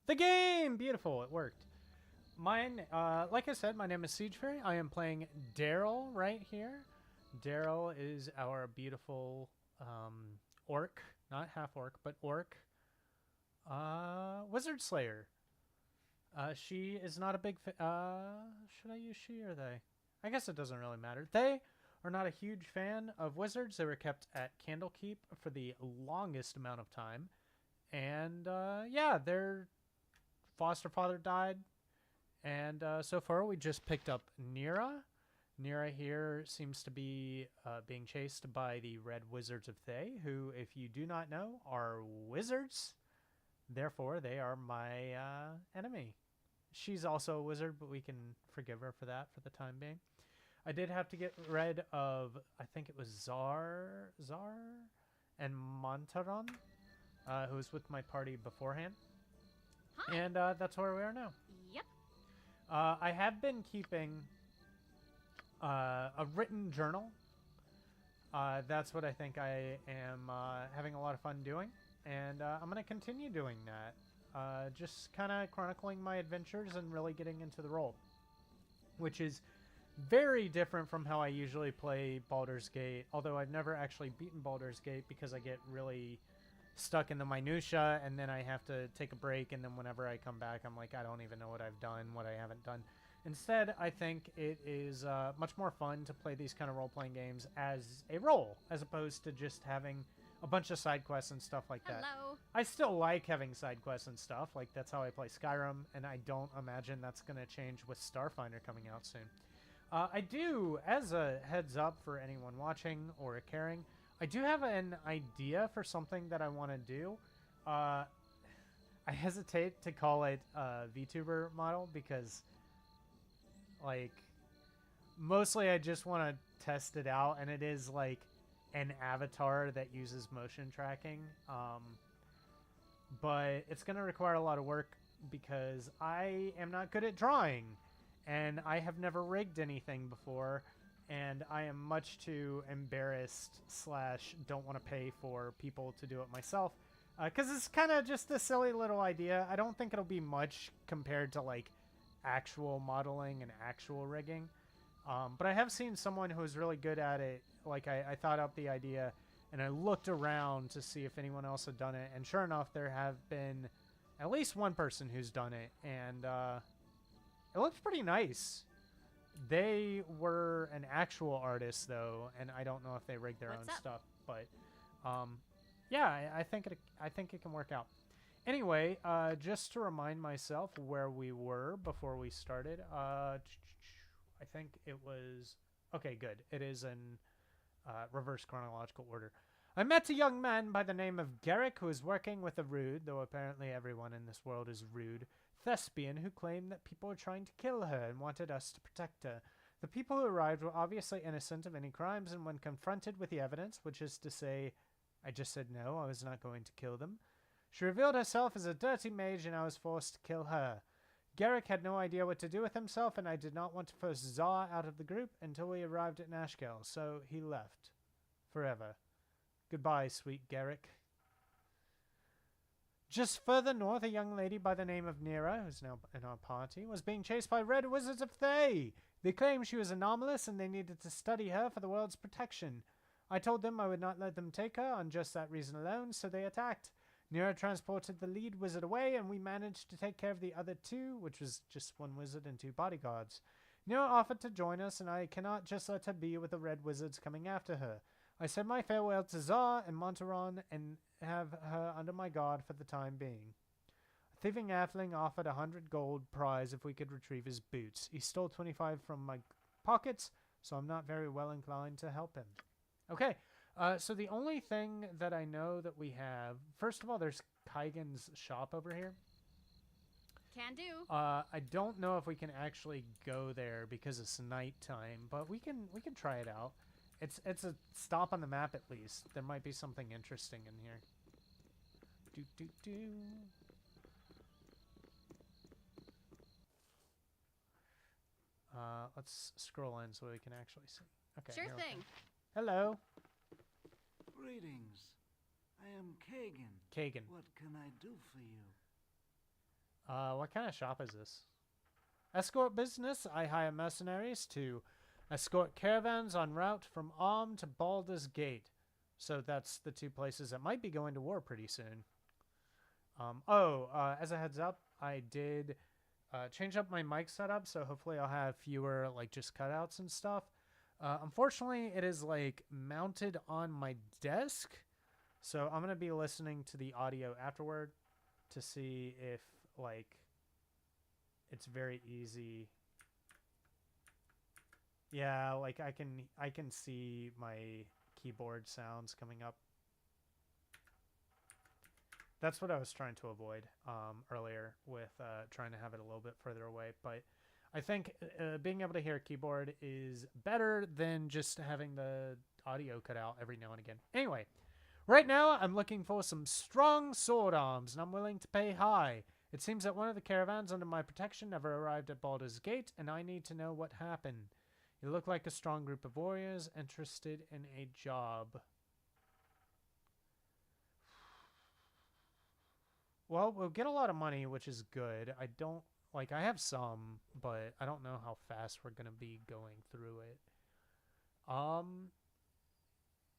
The game! Beautiful, it worked. Mine, like I said, my name is Siege Fairy. I am playing Daryl right here. Daryl is our beautiful orc, not half orc, but orc wizard slayer. She is not a big should I use she or they? I guess it doesn't really matter. They are not a huge fan of wizards. They were kept at Candlekeep for the longest amount of time. And yeah, their foster father died. And so far, we just picked up Nira. Nira here seems to be being chased by the Red Wizards of Thay, who, if you do not know, are wizards. Therefore, they are my enemy. She's also a wizard, but we can forgive her for that for the time being. I did have to get rid of, I think it was Zar, and Montaron, who was with my party beforehand. Hi. And that's where we are now. Yep. I have been keeping a written journal. That's what I think I am having a lot of fun doing. And I'm going to continue doing that. Just kind of chronicling my adventures and really getting into the role. Which is very different from how I usually play Baldur's Gate. Although I've never actually beaten Baldur's Gate because I get really stuck in the minutia and then I have to take a break, and then whenever I come back I'm like, I don't even know what I've done, what I haven't done. Instead, I think it is much more fun to play these kind of role-playing games as a role, as opposed to just having a bunch of side quests and stuff like that. Hello. I still like having side quests and stuff, like that's how I play Skyrim, and I don't imagine that's going to change with Starfinder coming out soon. I do, as a heads up for anyone watching or caring, I do have an idea for something that I want to do. I hesitate to call it a VTuber model because, like, mostly I just want to test it out, and it is like an avatar that uses motion tracking. But it's going to require a lot of work because I am not good at drawing, and I have never rigged anything before. And I am much too embarrassed / don't want to pay for people to do it myself. Because it's kind of just a silly little idea. I don't think it'll be much compared to, like, actual modeling and actual rigging. But I have seen someone who's really good at it. Like, I thought up the idea, and I looked around to see if anyone else had done it. And sure enough, there have been at least one person who's done it. And it looks pretty nice. They were an actual artist, though, and I don't know if they rigged their own stuff. But yeah, I think it can work out. Anyway, just to remind myself where we were before we started, I think it was okay. Good. It is in reverse chronological order. I met a young man by the name of Garrick who is working with a rude, though apparently everyone in this world is rude, thespian who claimed that people were trying to kill her and wanted us to protect her. The people who arrived were obviously innocent of any crimes, and when confronted with the evidence, which is to say, I just said no, I was not going to kill them, she revealed herself as a dirty mage and I was forced to kill her. Garrick had no idea what to do with himself, and I did not want to force Zar out of the group until we arrived at Nashkel, so he left. Forever. Goodbye, sweet Garrick. Just further north, a young lady by the name of Nira, who's now in our party, was being chased by Red Wizards of Thay. They claimed she was anomalous and they needed to study her for the world's protection. I told them I would not let them take her on just that reason alone, so they attacked. Nira transported the lead wizard away, and we managed to take care of the other two, which was just one wizard and 2 bodyguards. Nira offered to join us, and I cannot just let her be with the Red Wizards coming after her. I said my farewell to Zar and Montaron and have her under my guard for the time being. A thieving halfling offered 100 gold prize if we could retrieve his boots. He stole 25 from my pockets, so I'm not very well inclined to help him. Okay, so the only thing that I know that we have... First of all, there's Kaigen's shop over here. Can do. I don't know if we can actually go there because it's nighttime, but we can try it out. It's a stop on the map at least. There might be something interesting in here. Let's scroll in so we can actually see. Okay. Sure thing. Hello. Greetings. I am Kagan. Kagan. What can I do for you? What kind of shop is this? Escort business. I hire mercenaries to escort caravans en route from Arm to Baldur's Gate. So that's the two places that might be going to war pretty soon. As a heads up, I did change up my mic setup, so hopefully I'll have fewer like just cutouts and stuff. Unfortunately, it is like mounted on my desk, so I'm gonna be listening to the audio afterward to see if like it's very easy. Yeah, like I can see my keyboard sounds coming up. That's what I was trying to avoid earlier with trying to have it a little bit further away. But I think being able to hear a keyboard is better than just having the audio cut out every now and again. Anyway, right now I'm looking for some strong sword arms, and I'm willing to pay high. It seems that one of the caravans under my protection never arrived at Baldur's Gate, and I need to know what happened. You look like a strong group of warriors interested in a job. Well, we'll get a lot of money, which is good. I have some, but I don't know how fast we're going to be going through it.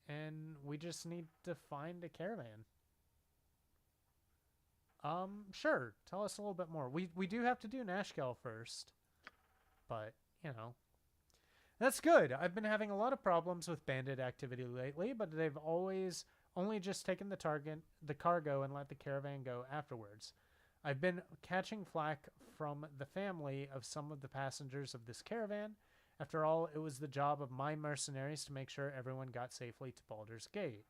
And we just need to find a caravan. Sure. Tell us a little bit more. We do have to do Nashkel first, but, you know. That's good. I've been having a lot of problems with bandit activity lately, but they've always only just taken the cargo and let the caravan go afterwards. I've been catching flack from the family of some of the passengers of this caravan. After all, it was the job of my mercenaries to make sure everyone got safely to Baldur's Gate.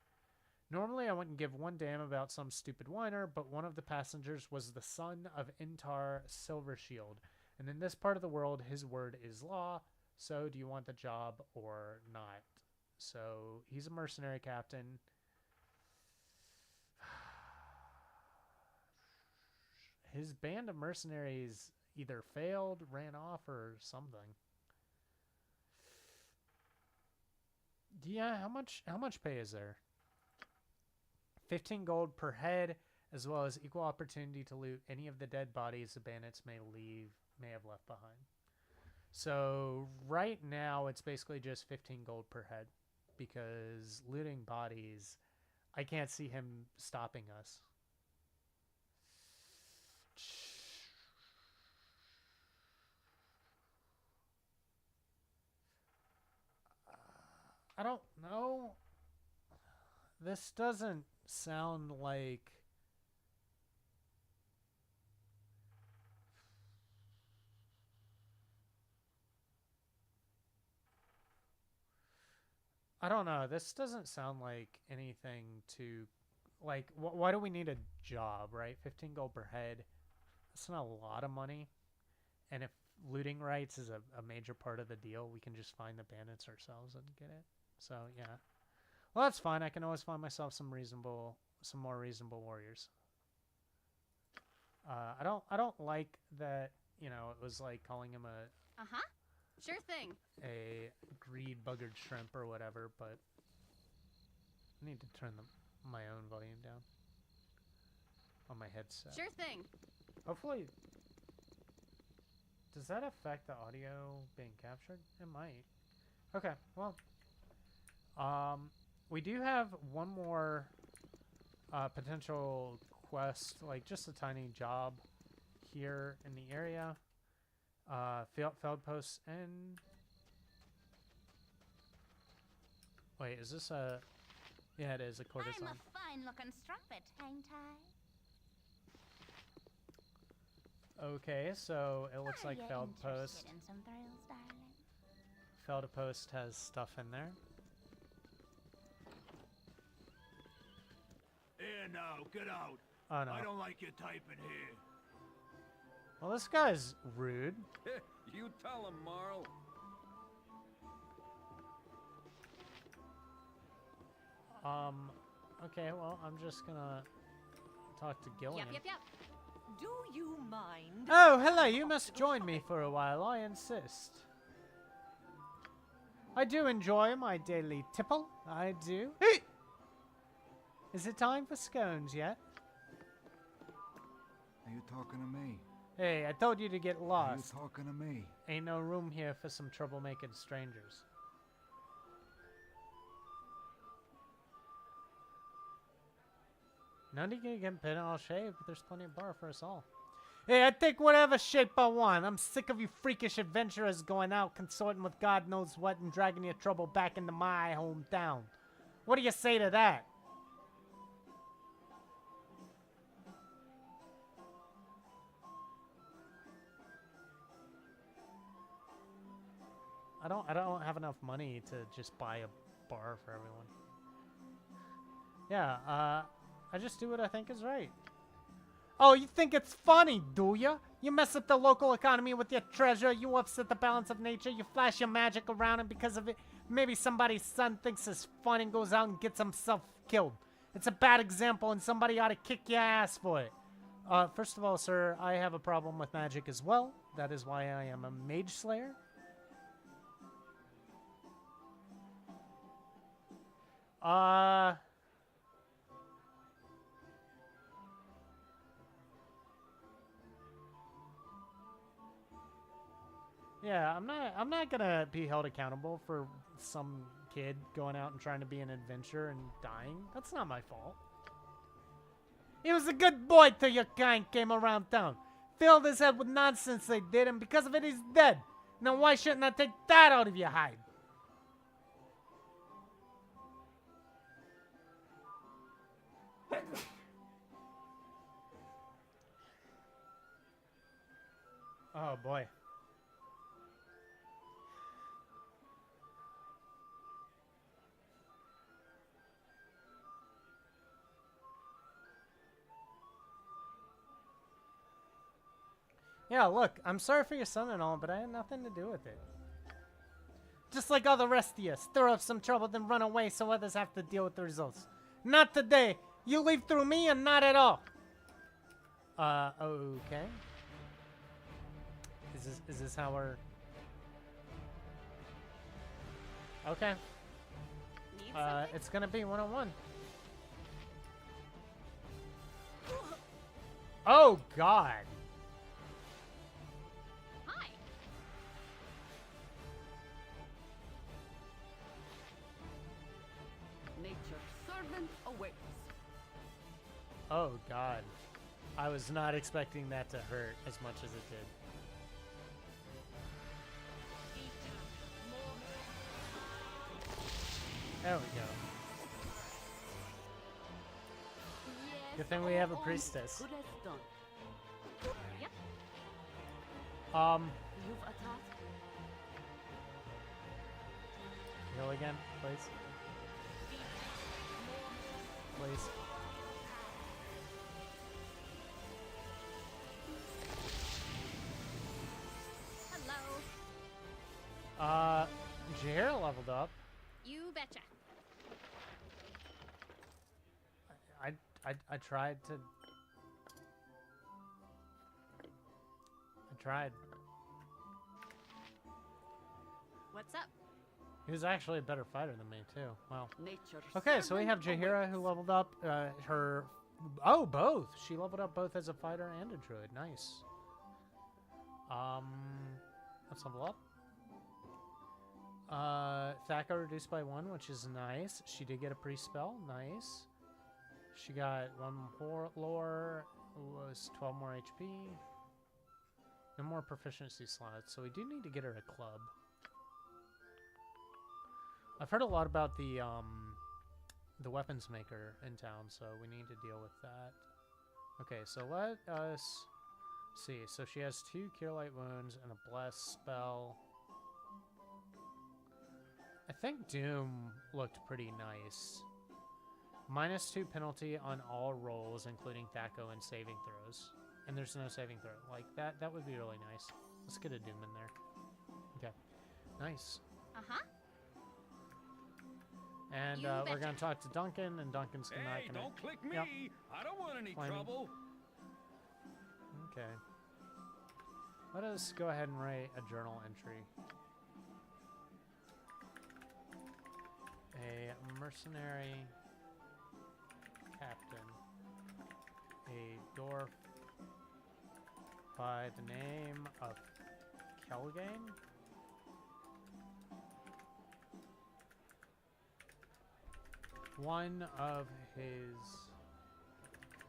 Normally, I wouldn't give one damn about some stupid whiner, but one of the passengers was the son of Intar Silvershield, and in this part of the world, his word is law. So, do you want the job or not? So, he's a mercenary captain. His band of mercenaries either failed, ran off, or something. Yeah, how much pay is there? 15 gold per head, as well as equal opportunity to loot any of the dead bodies the bandits may have left behind. So right now it's basically just 15 gold per head, because looting bodies, I can't see him stopping us. I don't know. This doesn't sound like... I don't know. This doesn't sound like anything to... Like, why do we need a job, right? 15 gold per head. That's not a lot of money. And if looting rights is a major part of the deal, we can just find the bandits ourselves and get it. So, yeah. Well, that's fine. I can always find myself some more reasonable warriors. I don't like that, you know, it was like calling him a... Uh-huh. Sure thing. A greed buggered shrimp or whatever, but I need to turn my own volume down on my headset. Sure thing. Hopefully, does that affect the audio being captured? It might. Okay, well, we do have one more potential quest, like just a tiny job here in the area. Field posts and... Wait, is this a... Yeah, it is a courtesan. I'm a fine-looking strumpet, ain't I? Okay, so it looks like Feld Post. In some thrills, darling? Feld Post has stuff in there. Here now, get out. Oh, no. I don't like your typing here. Well, this guy's rude. You tell him, Marl. Okay, well, I'm just gonna talk to Gillian. Yep. Do you mind? Oh, hello, you must join me for a while, I insist. I do enjoy my daily tipple, I do. Is it time for scones yet? Are you talking to me? Hey, I told you to get Are you lost. talking to me? Ain't no room here for some troublemaking strangers. None of you get bent all shaved, but there's plenty of bar for us all. Hey, I take whatever shape I want. I'm sick of you freakish adventurers going out, consorting with God knows what, and dragging your trouble back into my hometown. What do you say to that? I don't have enough money to just buy a bar for everyone. Yeah, I just do what I think is right. Oh, you think it's funny, do ya? You mess up the local economy with your treasure, you upset the balance of nature, you flash your magic around, and because of it, maybe somebody's son thinks it's fun and goes out and gets himself killed. It's a bad example, and somebody ought to kick your ass for it. First of all, sir, I have a problem with magic as well. That is why I am a mage slayer. Yeah, I'm not gonna be held accountable for some kid going out and trying to be an adventurer and dying. That's not my fault. He was a good boy till your kind came around town. Filled his head with nonsense they did, and because of it he's dead. Now why shouldn't I take that out of your hide? Oh boy. Yeah, look, I'm sorry for your son and all, but I had nothing to do with it. Just like all the rest of you, stir up some trouble, then run away so others have to deal with the results. Not today. You leave through me and not at all. Okay. Is this how we're... Okay. Need something? It's gonna be one-on-one. Oh, God. Hi. Nature's servant awaits. Oh, God. I was not expecting that to hurt as much as it did. There we go. Yes, Good thing we have a all priestess. Good as done. Yep. You've a task. Heal again, please. Please. Hello. Jair leveled up. You betcha. I tried to... I tried. What's up? He was actually a better fighter than me, too. Wow. Nature's Okay, so we have servant Jaheira who awaits. leveled up her... Oh, both! She leveled up both as a fighter and a druid. Nice. Let's level up. Thaka reduced by 1, which is nice. She did get a priest spell. Nice. She got 1 more lore, was 12 more HP. No more proficiency slots, so we do need to get her a club. I've heard a lot about the weapons maker in town, so we need to deal with that. Okay, so let us see. So she has 2 Cure Light Wounds and a Bless spell. I think Doom looked pretty nice. -2 penalty on all rolls, including Thaco and saving throws. And there's no saving throw. Like, that would be really nice. Let's get a Doom in there. Okay. Nice. Uh-huh. And You we're betcha. going to talk to Duncan, and Duncan's not Hey, going to... don't click me. Yep. I don't want any Fine. trouble. Okay. Let us go ahead and write a journal entry. A mercenary captain. A dwarf by the name of Kelgain. One of his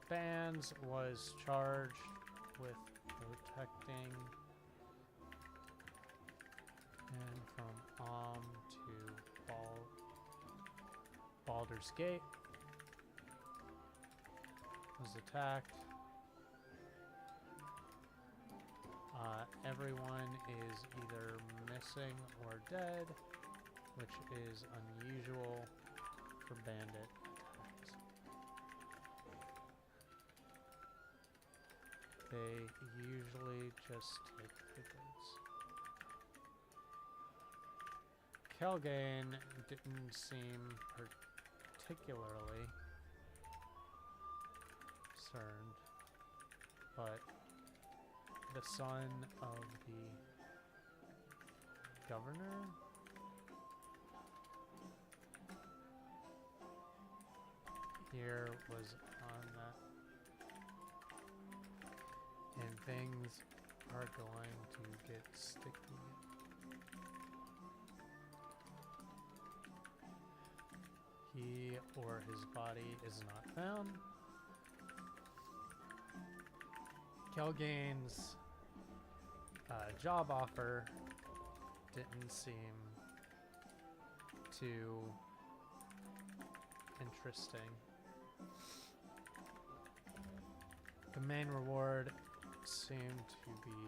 bands was charged with protecting and from to Baldur's Gate was attacked. Everyone is either missing or dead, which is unusual for bandit attacks. They usually just take the goods. Kelgain didn't seem particularly concerned, but the son of the governor here was on that, and things are going to get sticky. He or his body is not found. Kelgain's job offer didn't seem too interesting. The main reward seemed to be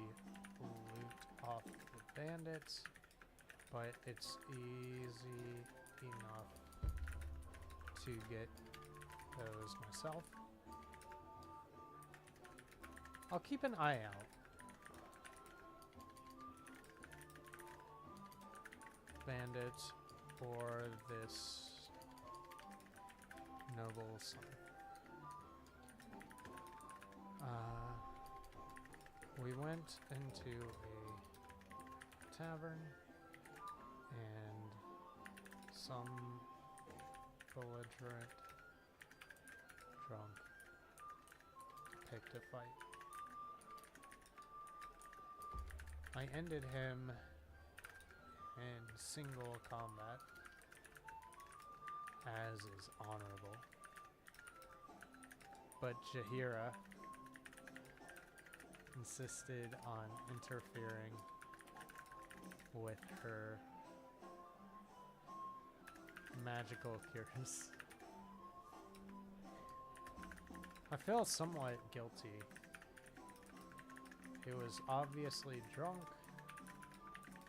loot off the bandits, but it's easy enough to get those myself. I'll keep an eye out. Bandits or this noble son. We went into a tavern and some belligerent drunk picked a fight. I ended him in single combat, as is honorable. But Jaheira insisted on interfering with her magical cures. I feel somewhat guilty. He was obviously drunk,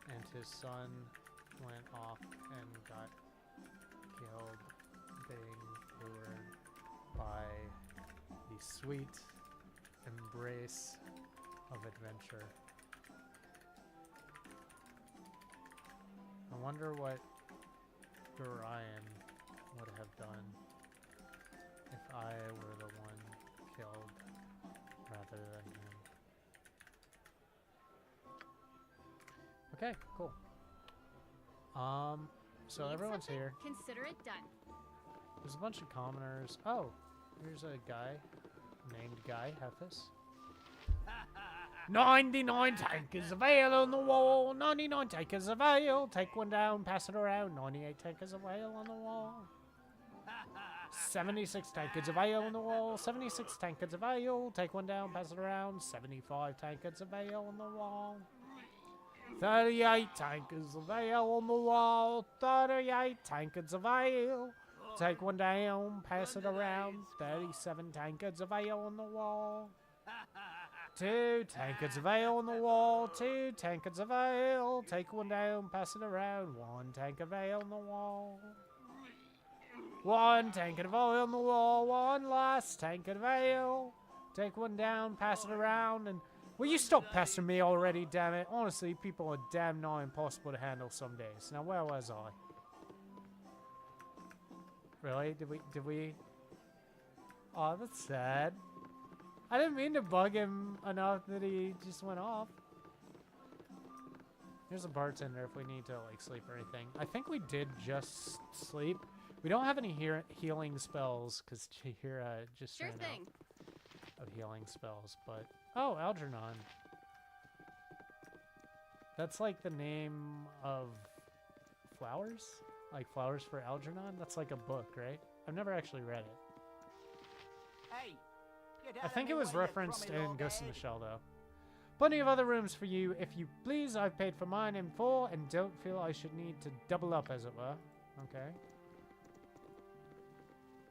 and his son went off and got killed, being lured by the sweet embrace of adventure. I wonder what Orion would have done if I were the one killed rather than him. Okay, cool. So Need everyone's something? here. Consider it done. There's a bunch of commoners. Oh, here's a guy named Guy Heffis. 99 tankers of ale on the wall. 99 tankers of ale. Take one down, pass it around. 98 tankers of ale on the wall. 76 tankards of ale on the wall. 76 tankards of ale. Take one down, pass it around. 75 tankards of ale on the wall. 38 tankards of ale on the wall. 38 tankards of ale. Take one down, pass it around. 37 tankards of ale on the wall. 2 tankards of ale on the wall. 2 tankards of ale. Take one down, pass it around. 1 tankard of ale on the wall. 1 tankard of oil on the wall. 1 last tankard of ale. Take one down, pass it around, and will you stop pestering me already, damn it? Honestly, people are damn nigh impossible to handle some days. Now, where was I? Really? Did we? Oh, that's sad. I didn't mean to bug him enough that he just went off. Here's a bartender if we need to, like, sleep or anything. I think we did just sleep. We don't have any healing spells because Jaheira just Sure ran thing. out. of healing spells, but... Oh, Algernon. That's like the name of flowers? Like Flowers for Algernon? That's like a book, right? I've never actually read it. Hey, I think it was referenced in Ghost in the Shell, though. Plenty of other rooms for you, if you please. I've paid for mine in full and don't feel I should need to double up, as it were. Okay.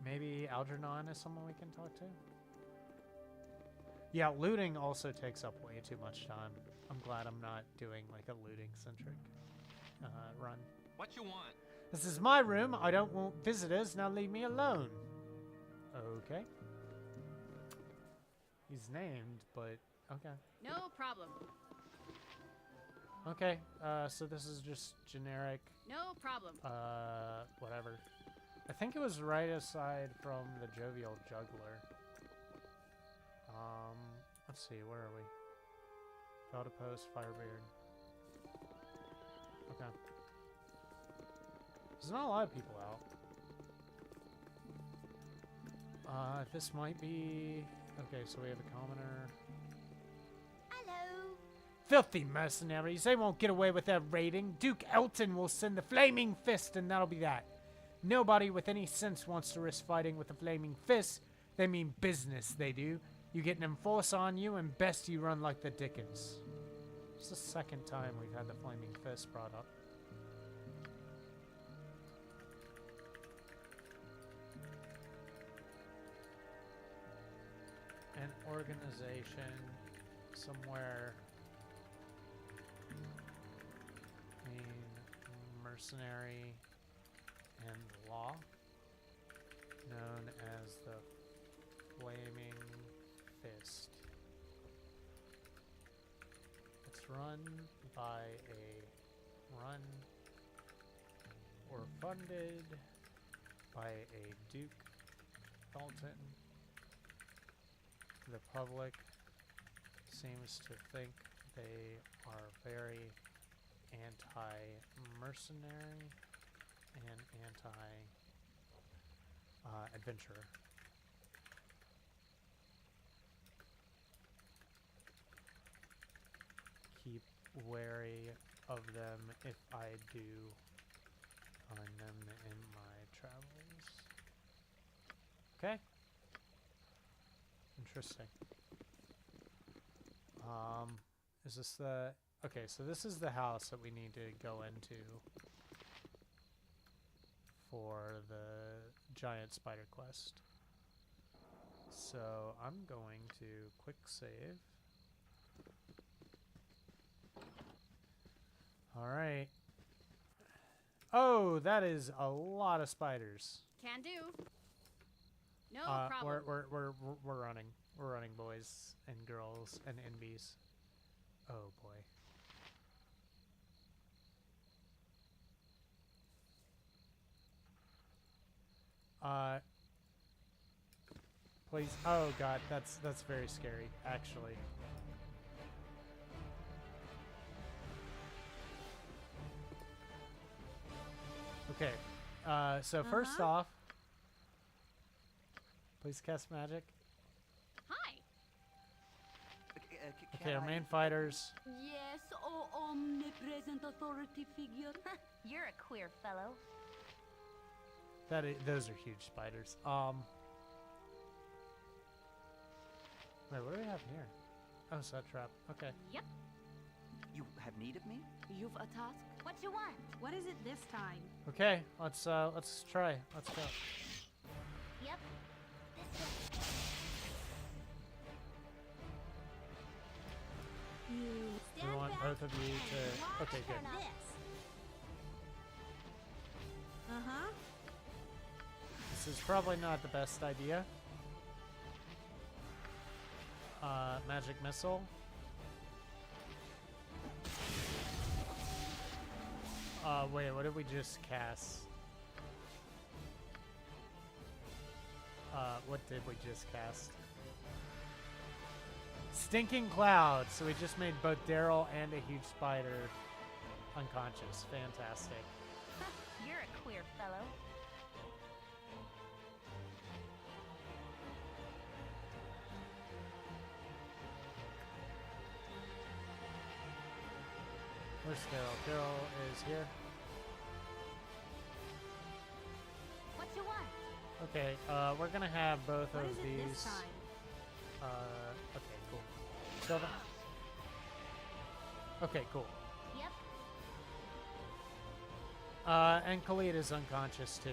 Maybe Algernon is someone we can talk to? Yeah, looting also takes up way too much time. I'm glad I'm not doing like a looting-centric run. What you want? This is my room. I don't want visitors. Now leave me alone. Okay. He's named, but okay. No problem. Okay, so this is just generic, No problem. whatever. I think it was right aside from the Jovial Juggler. Let's see, where are we? Post, Firebeard. Okay. There's not a lot of people out. This might be... Okay, so we have a commoner. Hello. Filthy mercenaries, they won't get away with their raiding. Duke Elton will send the Flaming Fist and that'll be that. Nobody with any sense wants to risk fighting with the Flaming Fist. They mean business, they do. You get an enforce on you and best you run like the Dickens. It's the second time we've had the Flaming Fist brought up. An organization somewhere between mercenary and law, known as the Flaming Fist. It's run by or funded by a Duke Dalton. The public seems to think they are very anti-mercenary and anti-adventurer. Keep wary of them if I do find them in my travels. Okay. Interesting. Is this the... Okay, so this is the house that we need to go into for the giant spider quest. So I'm going to quick save. Alright. Oh, that is a lot of spiders. Can do. No problem. We're running. We're running, boys and girls and NBs. Oh boy. Please. Oh god, that's very scary, actually. Okay. So first off, please cast magic. Hi. Okay, our main fighters. Yes, oh omnipresent authority figure. You're a queer fellow. Those are huge spiders. Wait, what do we have here? Oh, set trap. Okay. Yep. You have need of me? You've a task? What you want? What is it this time? Okay, let's try. Let's go. Yep. This way. We want both of you to. Okay, good. Uh-huh. This is probably not the best idea. Magic missile. Wait, what did we just cast? What did we just cast? Stinking Cloud. So we just made both Daryl and a huge spider unconscious. Fantastic. You're a queer fellow. Where's Daryl? Daryl is here. What you want? Okay, we're gonna have both What of is it these. this time? Okay, cool. Silver. Okay, cool. Yep. And Khalid is unconscious too.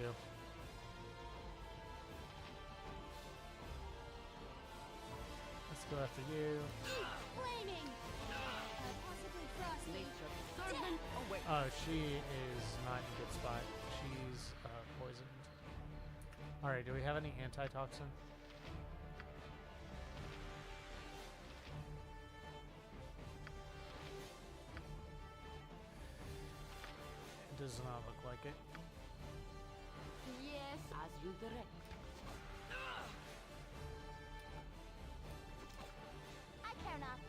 Let's go after you. Flaming! Possibly frosty. Servant awaits. Oh, she is not in a good spot. She's poisoned. Alright, do we have any antitoxin? It does not look like it. Yes, as you direct. I care not.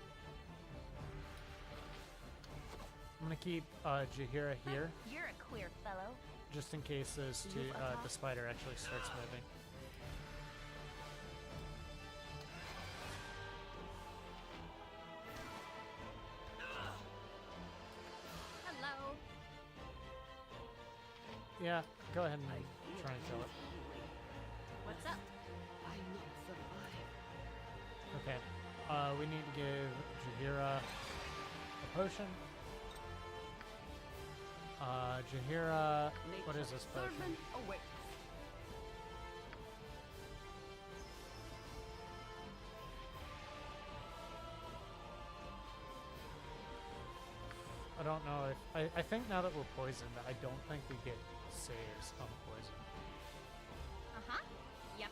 I'm gonna keep Jahira here, You're a queer fellow. just in case those two, the spider actually starts moving. Hello. Yeah, go ahead and try and kill it. What's up? I not survive. Okay, we need to give Jahira a potion. Jahira, what is this potion? Servant awaits. I don't know if I think now that we're poisoned, I don't think we get saves on poison. Uh-huh. Yep.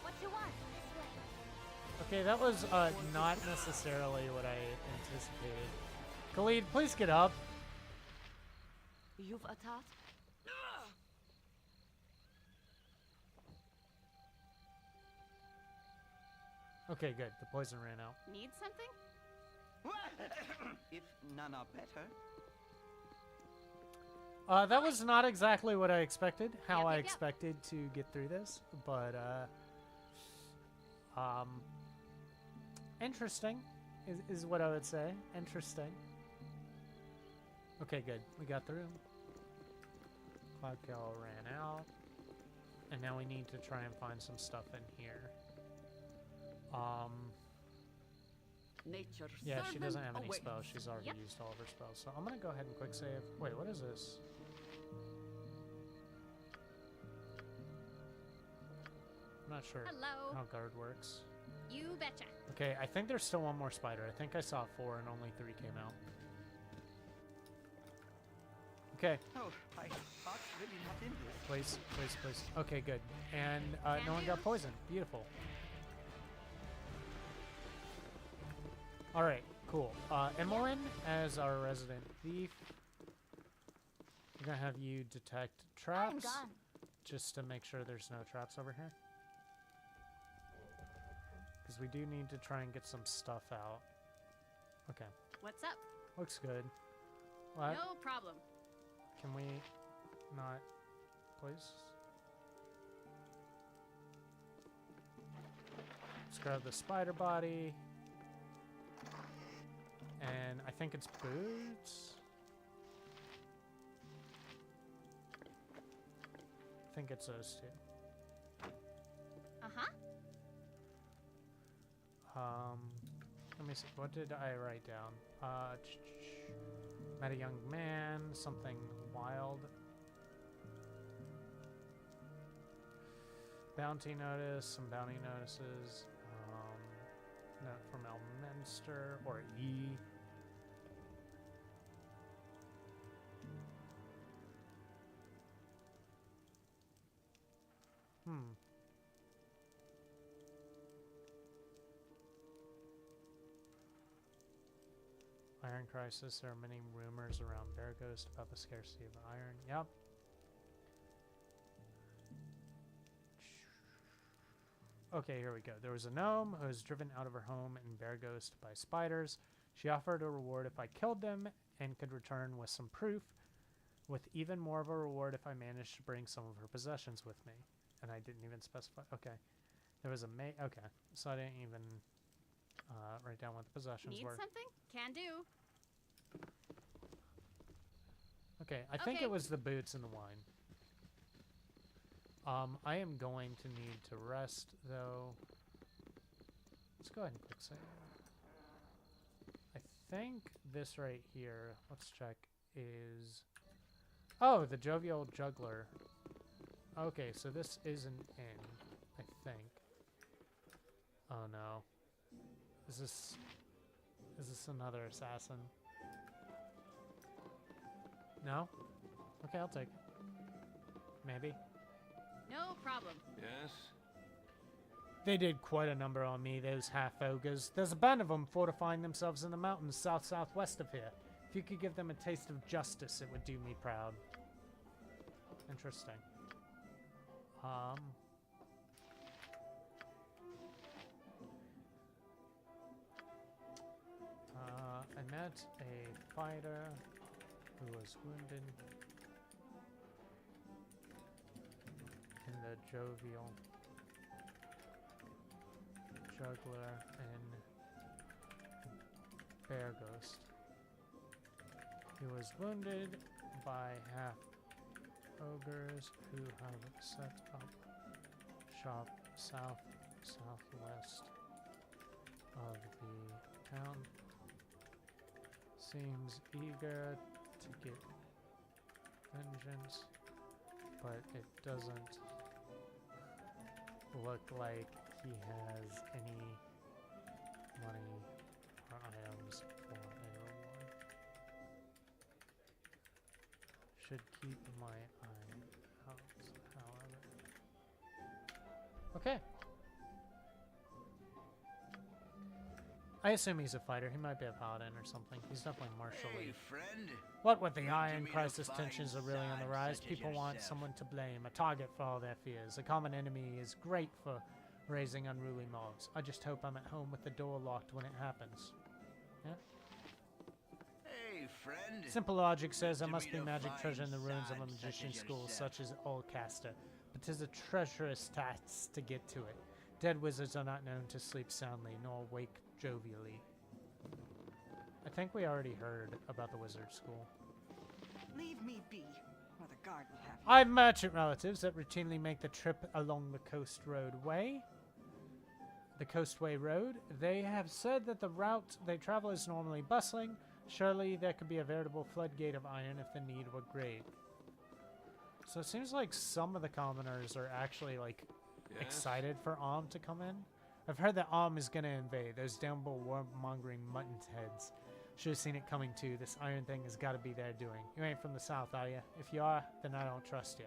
What you want? Okay, that was not necessarily what I anticipated. Khalid, please get up. You've a task? Okay, good. The poison ran out. Need something? If none are better. That was not exactly what I expected, how Yep, I yep, yep. expected to get through this, but interesting is what I would say. Interesting. Okay, good. We got through. Cloud Cal ran out. And now we need to try and find some stuff in here. Nature. Yeah, she doesn't servant have any awaits. spells. She's already Yep. used all of her spells. So I'm going to go ahead and quick save. Wait, what is this? I'm not sure Hello. how guard works. You betcha. Okay, I think there's still one more spider. I think I saw 4 and only 3 came out. Okay, Oh, my heart's really not in this. please, please, please. Okay, good. And no one got poisoned. Beautiful. All right, cool. Emmeline as our resident thief. We're gonna have you detect I'm traps, gone. just to make sure there's no traps over here. Because we do need to try and get some stuff out. Okay, What's up? looks good. What? No problem. Can we not, please? Let's grab the spider body. And I think it's boots. I think it's those two. Uh-huh. Let me see. What did I write down? Met a young man, something wild. Bounty notice, some bounty notices. Note from Elminster, or E. Iron crisis. There are many rumors around Bear Ghost about the scarcity of iron. Yep. Okay, here we go. There was a gnome who was driven out of her home in Bear Ghost by spiders. She offered a reward if I killed them and could return with some proof, with even more of a reward if I managed to bring some of her possessions with me. And I didn't even specify. Okay. There was a okay. So I didn't even write down what the possessions Need were. something? Can do. Okay, I think Okay. it was the boots and the wine. I am going to need to rest, though. Let's go ahead and quick save. I think this right here, let's check, is... Oh, the Jovial Juggler. Okay, so this is an inn, I think. Oh no. Is this another assassin? No? Okay, I'll take it. Maybe. No problem. Yes? They did quite a number on me, those half-ogres. There's a band of them fortifying themselves in the mountains south-southwest of here. If you could give them a taste of justice, it would do me proud. Interesting. I met a fighter who was wounded in the Jovial Juggler and Bear Ghost. He was wounded by half ogres who have set up shop southwest of the town. Seems eager to get vengeance, but it doesn't look like he has any money or items for a reward. Should keep my eye out, however. Okay. I assume he's a fighter. He might be a paladin or something. He's definitely martially. Hey, friend. What with the Good Iron to meet a Crisis fine tensions are really on the sod rise, such as people want yourself. someone to blame, a target for all their fears. A common enemy is great for raising unruly mobs. I just hope I'm at home with the door locked when it happens. Yeah? Hey, friend. Simple logic says there to must meet be a magic fine treasure in the ruins of a sod such magician as school yourself. such as Oldcaster, but 'tis a treacherous task to get to it. Dead wizards are not known to sleep soundly, nor wake jovially. I think we already heard about the wizard school. Leave me be, or the guard will have you. I have merchant relatives that routinely make the trip along the coast roadway. The coastway road. They have said that the route they travel is normally bustling. Surely there could be a veritable floodgate of iron if the need were great. So it seems like some of the commoners are actually like Yes? excited for Om to come in. I've heard that Om is gonna invade those damnable warmongering mutton's heads. Should have seen it coming too. This iron thing has got to be their doing. You ain't from the south, are you? If you are, then I don't trust you.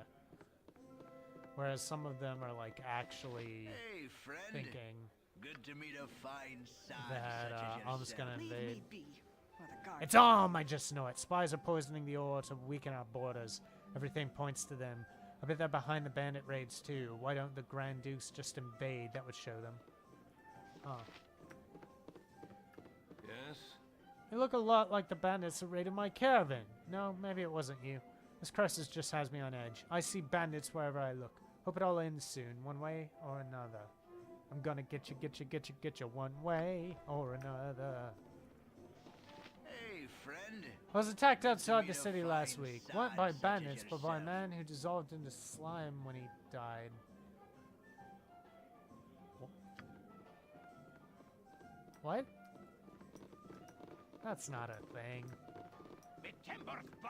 Whereas some of them are like actually Hey, friend. thinking Good to meet a fine sod that such as Om's yourself. gonna Leave invade. me be, or the guard. It's Om! I just know it. Spies are poisoning the ore to weaken our borders. Everything points to them. I bet they're behind the bandit raids too. Why don't the Grand Dukes just invade? That would show them. Huh. Yes? You look a lot like the bandits that raided my caravan. No, maybe it wasn't you. This crisis just has me on edge. I see bandits wherever I look. Hope it all ends soon, one way or another. I'm gonna get you one way or another. Hey, friend. I was attacked outside meet the a city last fine week. sod Not by such as bandits, but by a yourself. man who dissolved into slime when he died. What? That's not a thing.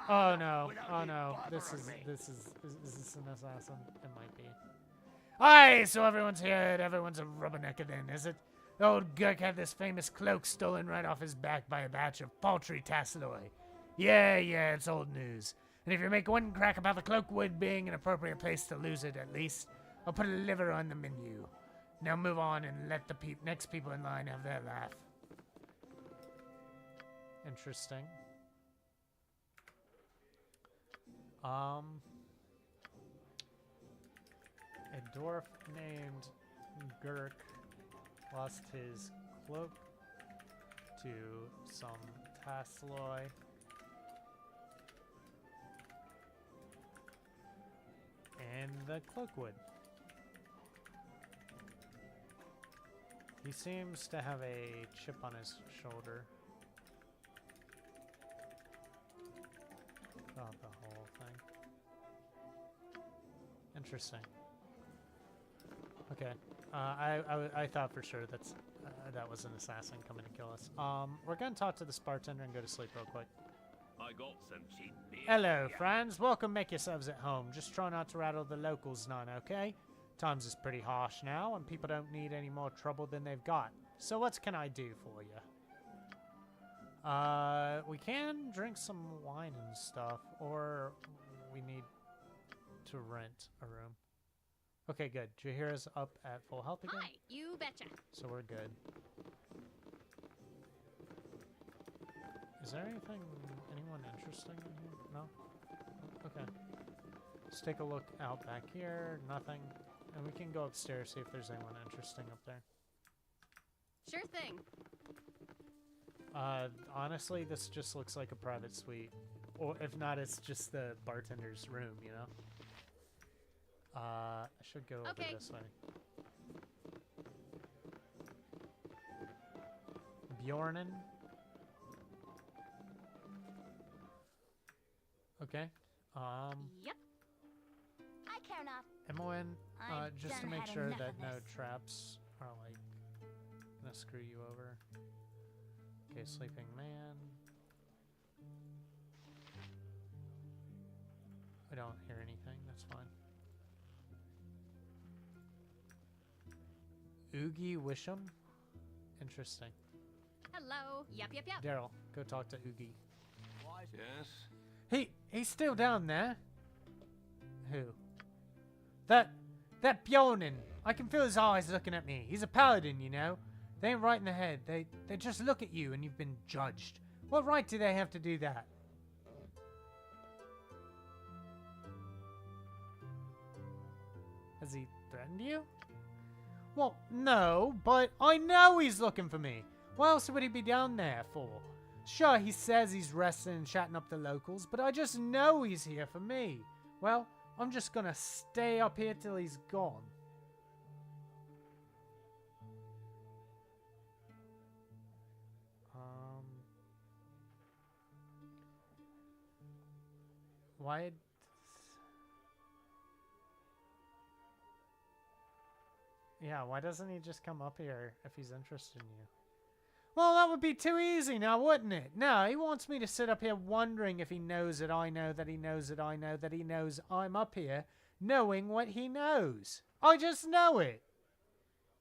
Oh no! Oh no! This is this an assassin? It might be. Aye, so everyone's here. Everyone's a rubbernecker then, is it? The old Gurk had this famous cloak stolen right off his back by a batch of paltry Tasseloi. Yeah, it's old news. And if you make one crack about the cloakwood being an appropriate place to lose it, at least, I'll put a liver on the menu. Now move on and let the next people in line have their laugh. Interesting. A dwarf named Gurk lost his cloak to some Tasloi. And the cloakwood. He seems to have a chip on his shoulder. fill out the whole thing. Interesting. Okay. I thought for sure that was an assassin coming to kill us. We're gonna talk to this bartender and go to sleep real quick. I got some cheap beer. Hello, friends. Welcome. Make yourselves at home. Just try not to rattle the locals none, okay? Times is pretty harsh now, and people don't need any more trouble than they've got. So what can I do for you? We can drink some wine and stuff, or we need to rent a room. Okay, good. Jahira's up at full health again, Hi, you betcha. so we're good. Is there anyone interesting in here? No? Okay. Let's take a look out back here. Nothing. And we can go upstairs, see if there's anyone interesting up there. Sure thing. Honestly, this just looks like a private suite. Or if not, it's just the bartender's room, you know? I should go over Okay. this way. Bjornen. Okay. Yep. I care not. Emmoen, I've just to done make had sure enough that of no this. traps are like gonna screw you over. Okay, sleeping man. I don't hear anything, that's fine. Oogie Wisham? Interesting. Hello. Yep. Daryl, go talk to Oogie. Yes? He's still down there. Who? That Bjornen. I can feel his eyes looking at me. He's a paladin, you know. They ain't right in the head. They just look at you and you've been judged. What right do they have to do that? Has he threatened you? Well, no, but I know he's looking for me. What else would he be down there for? Sure, he says he's resting and chatting up the locals, but I just know he's here for me. Well, I'm just gonna stay up here till he's gone. Why? Yeah, why doesn't he just come up here if he's interested in you? Well, that would be too easy now, wouldn't it? No, he wants me to sit up here wondering if he knows that I know that he knows that I know that he knows I'm up here, knowing what he knows. I just know it.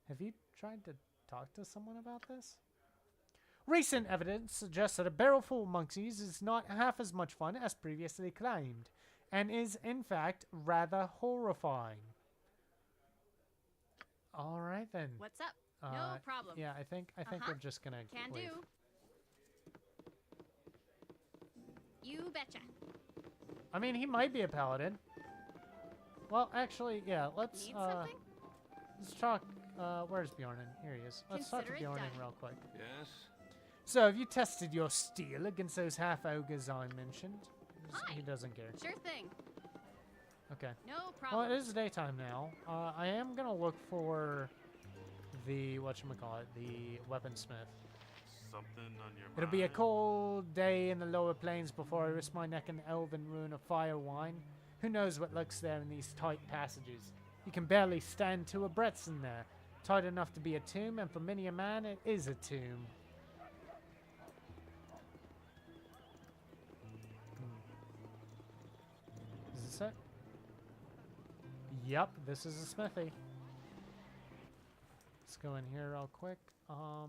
Have you tried to talk to someone about this? Recent evidence suggests that a barrel full of monkeys is not half as much fun as previously claimed, and is, in fact, rather horrifying. All right, then. What's up? No problem. Yeah, I think we're just gonna Can leave. do. You betcha. I mean, he might be a paladin. Well, actually, yeah. Let's Need something? talk. Where's Bjornen? Here he is. Let's talk to Consider it Bjornen done. real quick. Yes? So, have you tested your steel against those half ogres I mentioned? Hi. He doesn't care. Sure thing. Okay. No Well, problem. it is daytime now. I am gonna look for the whatchamacallit, the weaponsmith. Something on your It'll be a mind? cold day in the lower plains before I risk my neck in the elven ruin of fire wine. Who knows what lurks there in these tight passages? You can barely stand two abreast in there. Tight enough to be a tomb, and for many a man, it is a tomb. Is this it? Yep, this is a smithy. Let's go in here real quick. I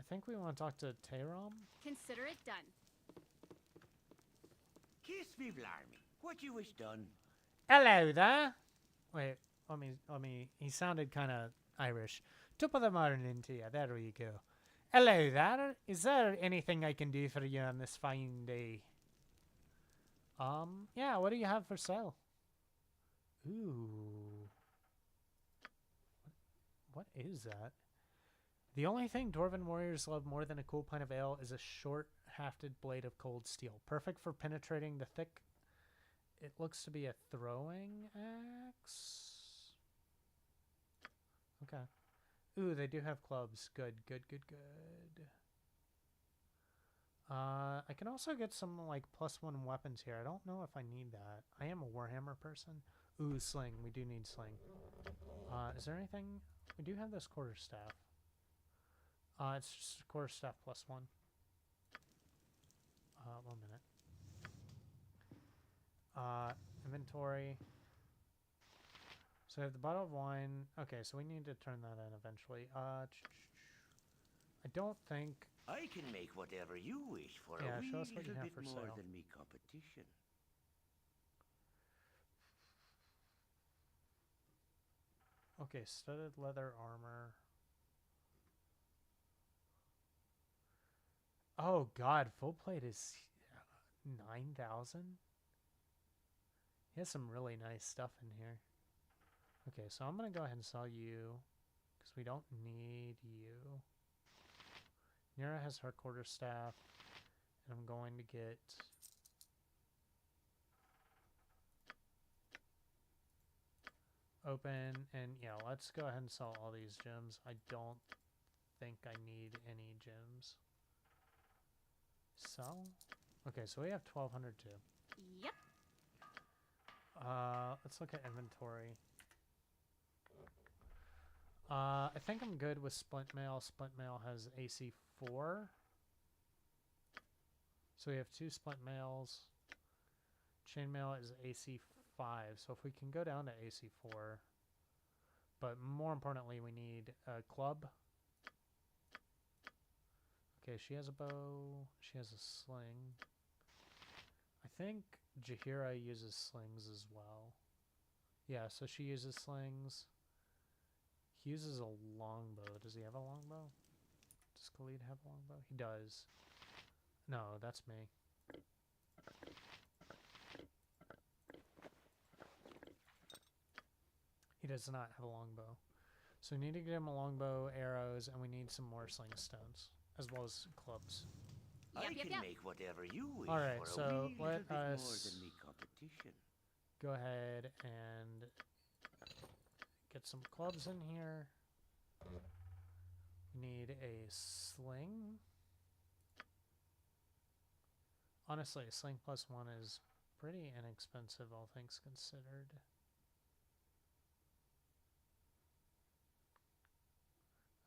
think we want to talk to Tayram. Consider it done. Kiss me, blarmy. What you wish done? Hello there. Wait, let me. He sounded kind of Irish. Top of the morning to you. There we go. Hello there. Is there anything I can do for you on this fine day? Yeah. What do you have for sale? Ooh. What is that? The only thing Dwarven warriors love more than a cool pint of ale is a short-hafted blade of cold steel, perfect for penetrating the thick. It looks to be a throwing axe. Okay. Ooh, they do have clubs. Good, good, good, good. I can also get some like +1 weapons here. I don't know if I need that. I am a Warhammer person. Ooh, sling. We do need sling. Is there anything? We do have this quarterstaff. It's just a quarterstaff +1. 1 minute. Inventory. So I have the bottle of wine. Okay, so we need to turn that in eventually. I don't think... I can make whatever you wish for Yeah, a wee show us what you little have bit for more sale. than me competition. Okay, studded leather armor. Oh god, full plate is 9,000? He has some really nice stuff in here. Okay, so I'm going to go ahead and sell you, because we don't need you. Nira has her quarterstaff, and I'm going to get... open, and yeah, let's go ahead and sell all these gems. I don't think I need any gems. Sell? Okay, so we have 1,200 too. Yep. Let's look at inventory. I think I'm good with splint mail. Splint mail has AC 4. So we have 2 splint mails. Chainmail is AC 5. So if we can go down to AC 4. But more importantly, we need a club. Okay, she has a bow. She has a sling. I think Jahira uses slings as well. Yeah, so she uses slings. He uses a longbow. Does he have a longbow? Does Khalid have a longbow? He does. No, that's me. He does not have a longbow. So we need to get him a longbow, arrows, and we need some more sling stones, as well as clubs. I Yep, yep, can yep. make whatever you wish Alright, for a so wee little let bit more us than me competition. go ahead and get some clubs in here. We need a sling. Honestly, a sling +1 is pretty inexpensive, all things considered.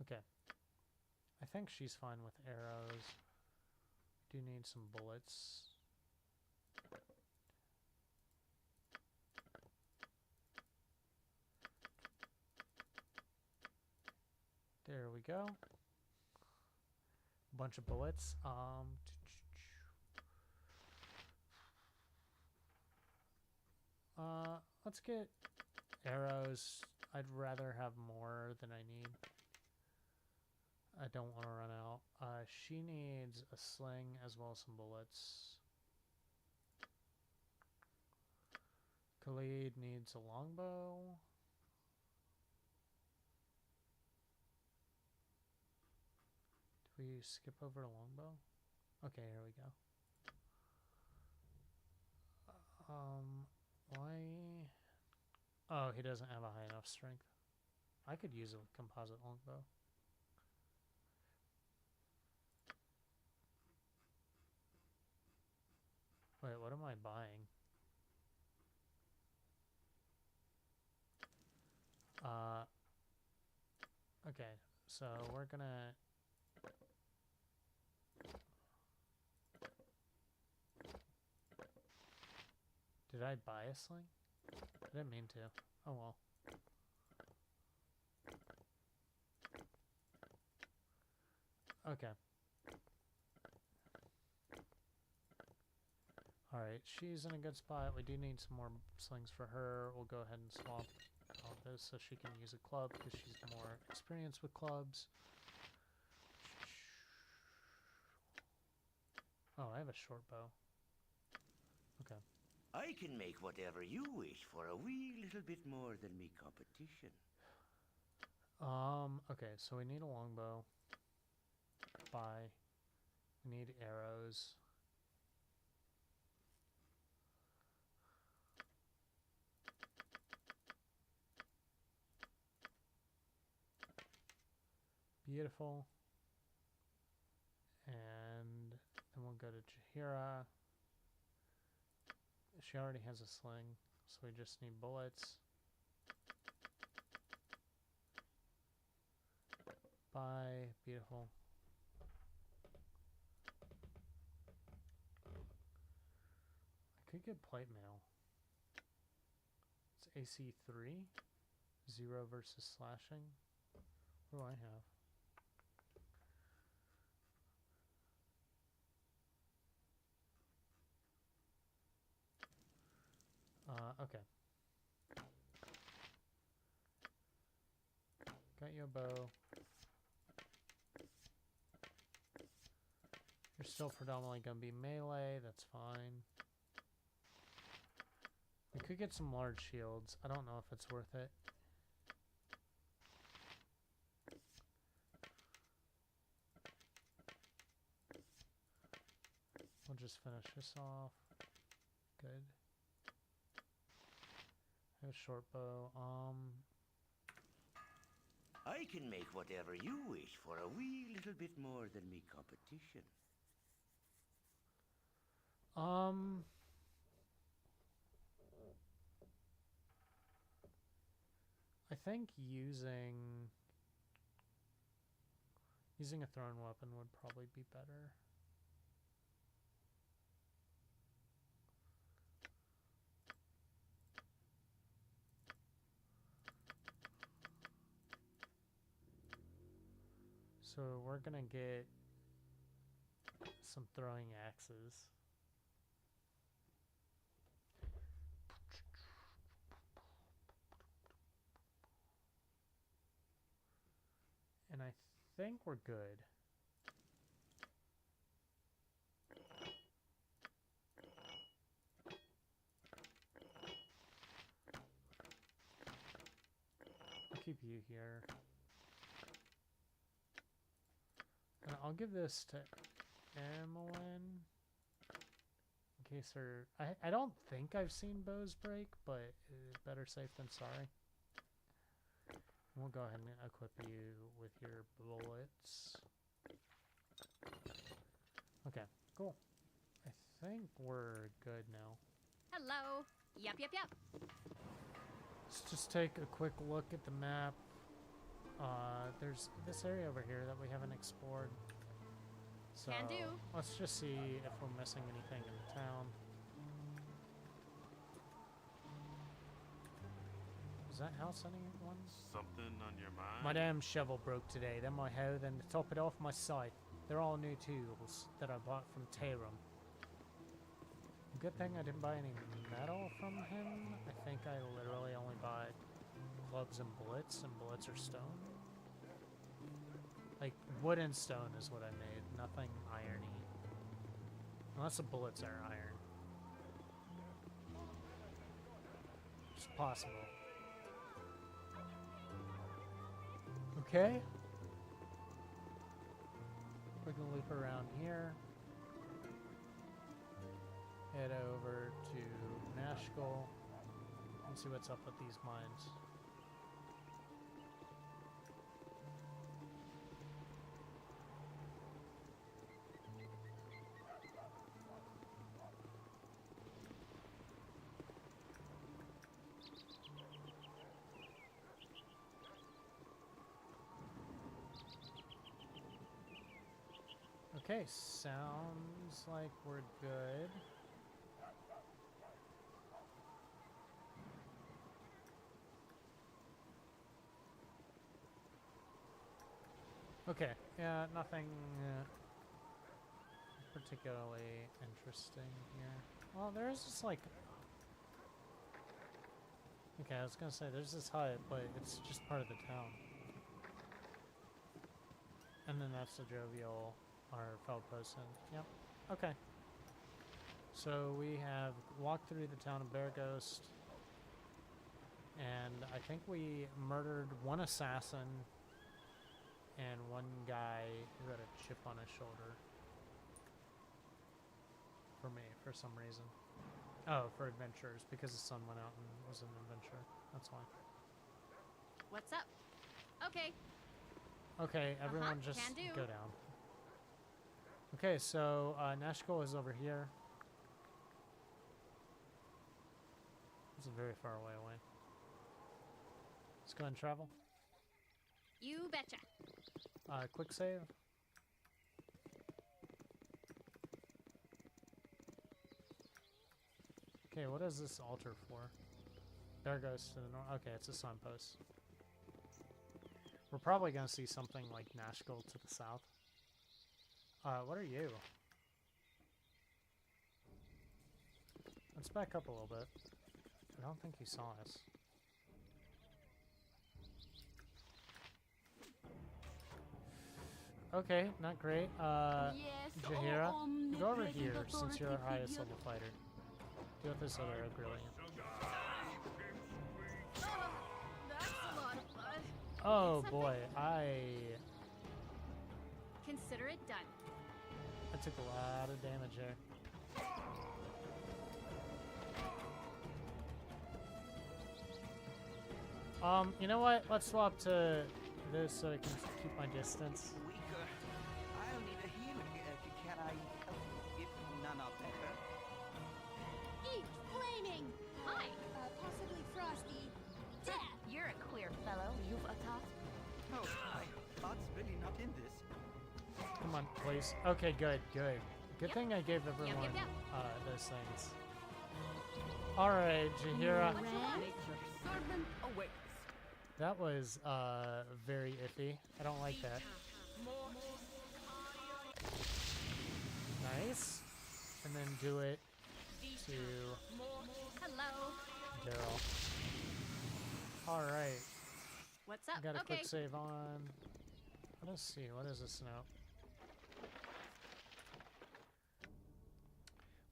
Okay. I think she's fine with arrows. Do need some bullets. There we go. Bunch of bullets. Let's get arrows. I'd rather have more than I need. I don't want to run out. She needs a sling as well as some bullets. Khalid needs a longbow. Did we skip over a longbow? Okay, here we go. Why? Oh, he doesn't have a high enough strength. I could use a composite longbow. Wait, what am I buying? Okay, so we're gonna... Did I buy a sling? I didn't mean to. Oh well. Okay. Alright, she's in a good spot. We do need some more slings for her. We'll go ahead and swap all this so she can use a club because she's more experienced with clubs. Oh, I have a short bow. Okay. I can make whatever you wish for a wee little bit more than me competition. Okay, so we need a longbow. Buy. We need arrows. Beautiful. And then we'll go to Jahira. She already has a sling, so we just need bullets. Bye, beautiful. I could get plate mail. It's AC 3, 0 versus slashing. What do I have? Okay. Got you a bow. You're still predominantly gonna be melee, that's fine. We could get some large shields. I don't know if it's worth it. We'll just finish this off. Good. I have a short bow. I can make whatever you wish for a wee little bit more than me competition. I think using a thrown weapon would probably be better. So we're gonna get some throwing axes. And I think we're good. I'll keep you here. And I'll give this to Emmeline. In case her... I don't think I've seen bows break, but better safe than sorry. We'll go ahead and equip you with your bullets. Okay, cool. I think we're good now. Hello. Yep, yep, yep. Let's just take a quick look at the map. There's this area over here that we haven't explored. So Can do. let's just see if we're missing anything in the town. Is that house anyone? Something on your mind? My damn shovel broke today, then my hoe, then to top it off, my scythe. They're all new tools that I bought from Tarum. Good thing I didn't buy any metal from him. I think I literally only bought clubs and bullets are stone. Like, wood and stone is what I made, nothing irony. Unless the bullets are iron. It's possible. Okay. We're gonna loop around here. Head over to Nashkel and see what's up with these mines. Okay, sounds like we're good. Okay, yeah, nothing particularly interesting here. Well, there is just like... Okay, I was gonna say, there's this hut, but it's just part of the town. And then that's the Jovial, our fellow person. Yep, okay. So we have walked through the town of Bear Ghost, and I think we murdered one assassin and one guy who had a chip on his shoulder. For me, for some reason. Oh, for adventurers, because the sun went out and was an adventure. That's why. What's up? Okay. Okay, everyone just can do. go down. Okay, so Nashkel is over here. It's a very far away. Let's go ahead and travel. You betcha. Quick save. Okay, what is this altar for? There goes to the north. Okay, it's a signpost. We're probably going to see something like Nashkel to the south. What are you? Let's back up a little bit. I don't think he saw us. Okay, not great. Jahira, go over here since you're our highest level fighter. Deal with this other brilliant. That's a lot of blood. Oh Something? boy, I Consider it done. took a lot of damage there. You know what? Let's swap to this so I can keep my distance. Weaker. I'll need a healer. Can I help if none are better? Eat flaming! Hi. Possibly frosty. Death! You're a clear fellow. You've a task? Oh, my heart's really not in this. Come on, please. Okay, good. Good Yep. thing I gave everyone yep. those things. Alright, Jahira. Nature's servant awaits. That was very iffy. I don't like that. Nice. And then do it to Hello. Daryl. Alright. What's up? Got a Okay. quick save on. Let's see, what is this now?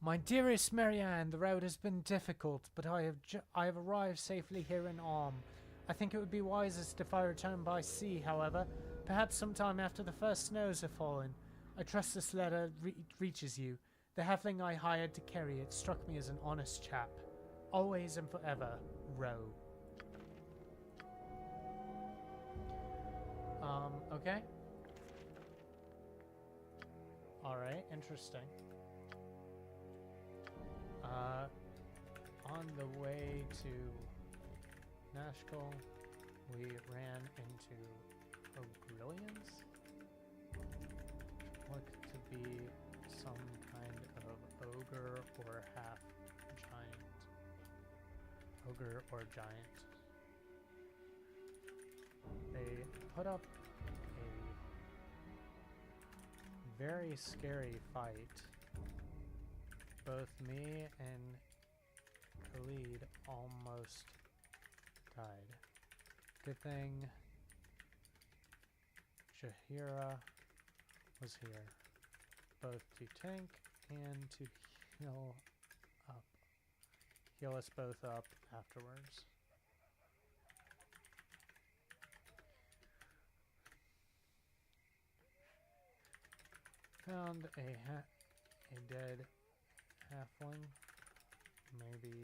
My dearest Marianne, the road has been difficult, but I have arrived safely here in Arm. I think it would be wisest if I return by sea, however, perhaps sometime after the first snows have fallen. I trust this letter reaches you. The halfling I hired to carry it struck me as an honest chap. Always and forever, Roe. Okay. Alright, interesting. On the way to Nashkel, we ran into Ogrillians. Look to be some kind of ogre or half giant. Ogre or giant. They put up a very scary fight. Both me and Khalid almost died. Good thing Jahira was here, both to tank and to heal us both up afterwards. Found a dead halfling, maybe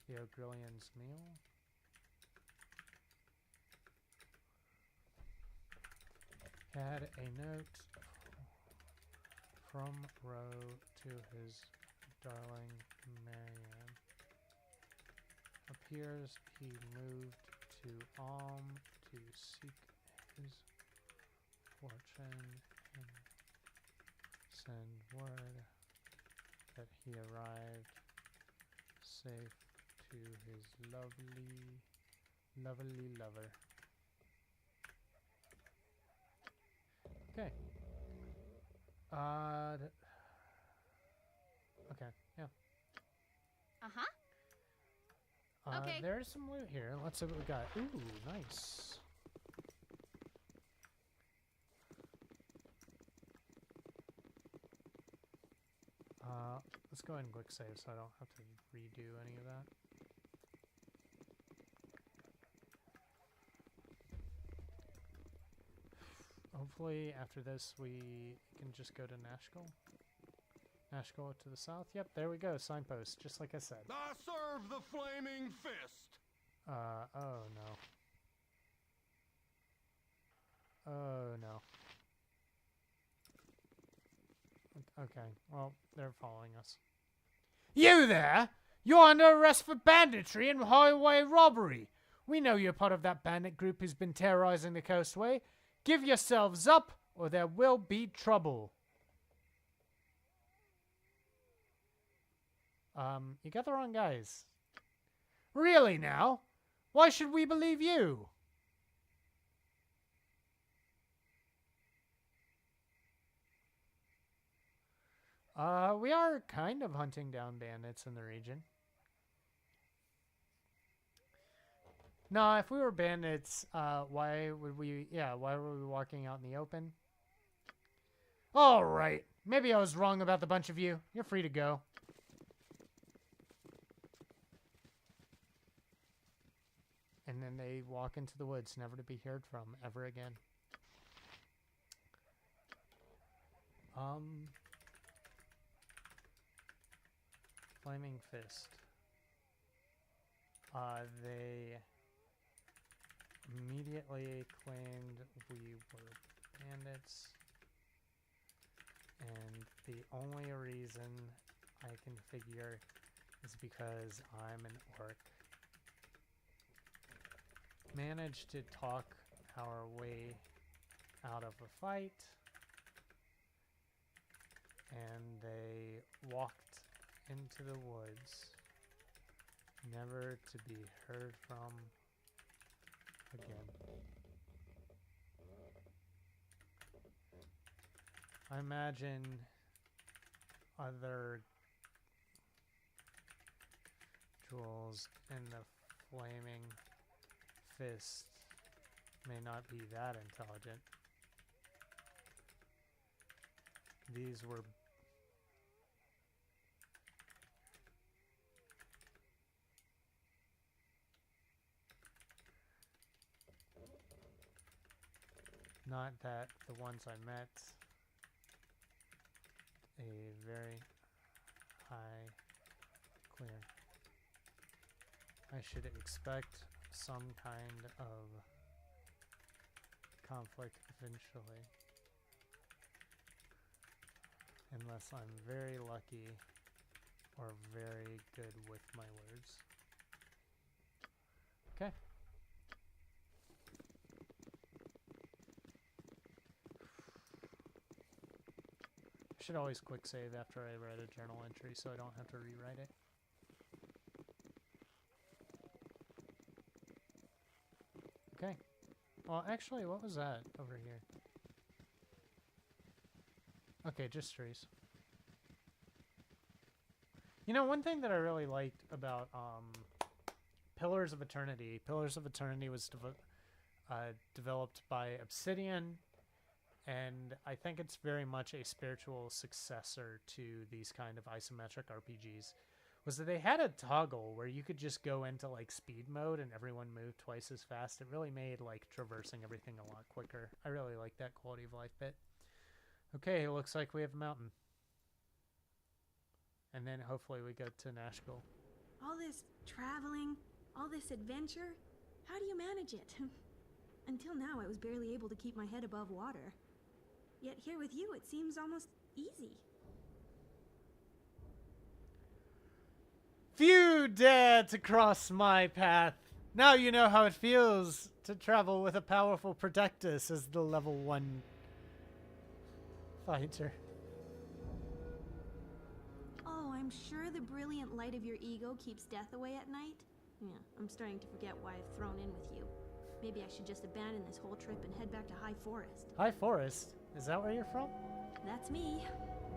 the Ogrillian's meal. Had a note from Roe to his darling Marianne. Appears he moved to Alm to seek his fortune and send word that he arrived safe to his lovely lover. Okay. Okay, yeah. Uh-huh. Okay. There's some loot here. Let's see what we got. Ooh, nice. Let's go ahead and quick save so I don't have to redo any of that. Hopefully after this we can just go to Nashkel. Nashkel to the south. Yep, there we go. Signpost, just like I said. I serve the flaming fist. Oh no. Oh, no. Okay, well, they're following us. You there! You're under arrest for banditry and highway robbery. We know you're part of that bandit group who's been terrorizing the coastway. Give yourselves up, or there will be trouble. You got the wrong guys. Really now? Why should we believe you? We are kind of hunting down bandits in the region. No, if we were bandits, why were we walking out in the open? All right. Maybe I was wrong about the bunch of you. You're free to go. And then they walk into the woods, never to be heard from ever again. Flaming Fist. They immediately claimed we were bandits. And the only reason I can figure is because I'm an orc. Managed to talk our way out of a fight. And they walked into the woods, never to be heard from again. I imagine other jewels in the Flaming Fist may not be that intelligent. These were not that the ones I met a very high clear. I should expect some kind of conflict eventually. Unless I'm very lucky or very good with my words. Okay. I should always quick save after I write a journal entry so I don't have to rewrite it. Okay. Well, actually, what was that over here? Okay, just trees. You know, one thing that I really liked about Pillars of Eternity. Pillars of Eternity was developed by Obsidian, and I think it's very much a spiritual successor to these kind of isometric RPGs. Was that they had a toggle where you could just go into like speed mode and everyone moved twice as fast. It really made like traversing everything a lot quicker. I really like that quality of life bit. Okay, it looks like we have a mountain. And then hopefully we go to Nashkel. All this traveling, all this adventure, how do you manage it? Until now, I was barely able to keep my head above water. Yet here with you, it seems almost easy. Few dare to cross my path. Now you know how it feels to travel with a powerful protector, says the level 1 fighter. Oh, I'm sure the brilliant light of your ego keeps death away at night. Yeah, I'm starting to forget why I've thrown in with you. Maybe I should just abandon this whole trip and head back to High Forest. High Forest? Is that where you're from? That's me.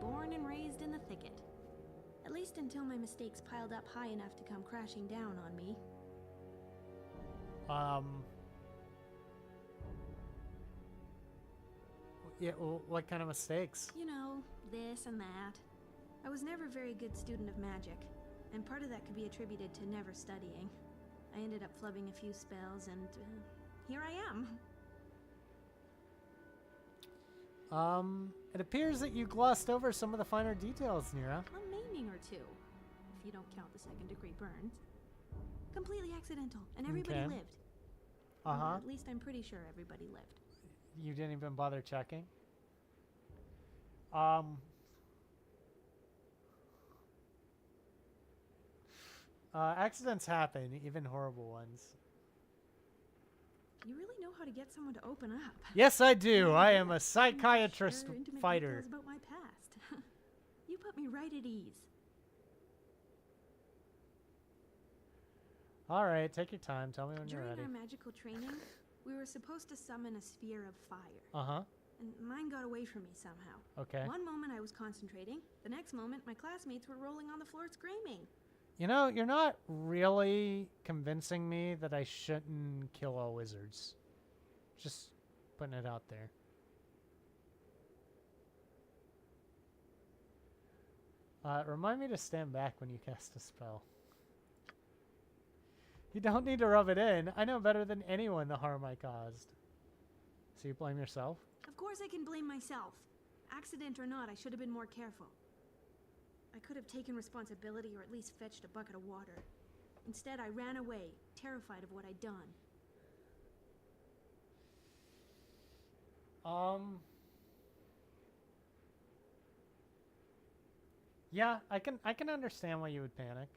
Born and raised in the thicket. At least until my mistakes piled up high enough to come crashing down on me. Yeah, well, what kind of mistakes? You know, this and that. I was never a very good student of magic, and part of that could be attributed to never studying. I ended up flubbing a few spells, and here I am. It appears that you glossed over some of the finer details, Nira. A maiming or two, if you don't count the second-degree burns. Completely accidental, and everybody lived. At least I'm pretty sure everybody lived. You didn't even bother checking? Accidents happen, even horrible ones. You really know how to get someone to open up. Yes, I do. Oh, I am yeah. a psychiatrist Share intimate fighter. details about my past. You put me right at ease. All right, take your time. Tell me when you're During ready. our magical training, we were supposed to summon a sphere of fire. Uh-huh. And mine got away from me somehow. Okay. One moment I was concentrating, the next moment my classmates were rolling on the floor screaming. You know, you're not really convincing me that I shouldn't kill all wizards. Just putting it out there. Remind me to stand back when you cast a spell. You don't need to rub it in. I know better than anyone the harm I caused. So you blame yourself? Of course I can blame myself. Accident or not, I should have been more careful. I could have taken responsibility or at least fetched a bucket of water. Instead, I ran away, terrified of what I'd done. Yeah, I can understand why you would panic.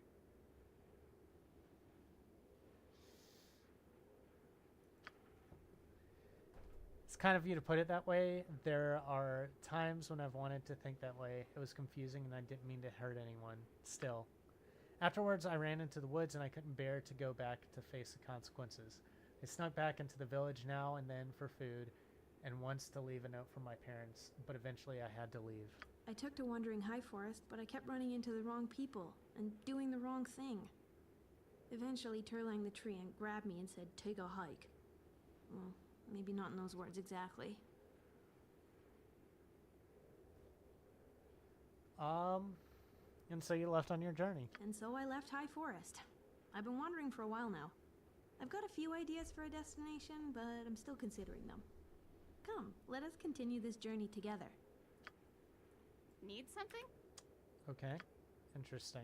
It's kind of you to put it that way. There are times when I've wanted to think that way. It was confusing and I didn't mean to hurt anyone. Still. Afterwards, I ran into the woods and I couldn't bear to go back to face the consequences. I snuck back into the village now and then for food, and once to leave a note for my parents, but eventually I had to leave. I took to wandering High Forest, but I kept running into the wrong people and doing the wrong thing. Eventually, Turlang the tree and grabbed me and said, "Take a hike." Well, maybe not in those words exactly. And so you left on your journey. And so I left High Forest. I've been wandering for a while now. I've got a few ideas for a destination, but I'm still considering them. Come, let us continue this journey together. Need something? Okay, interesting.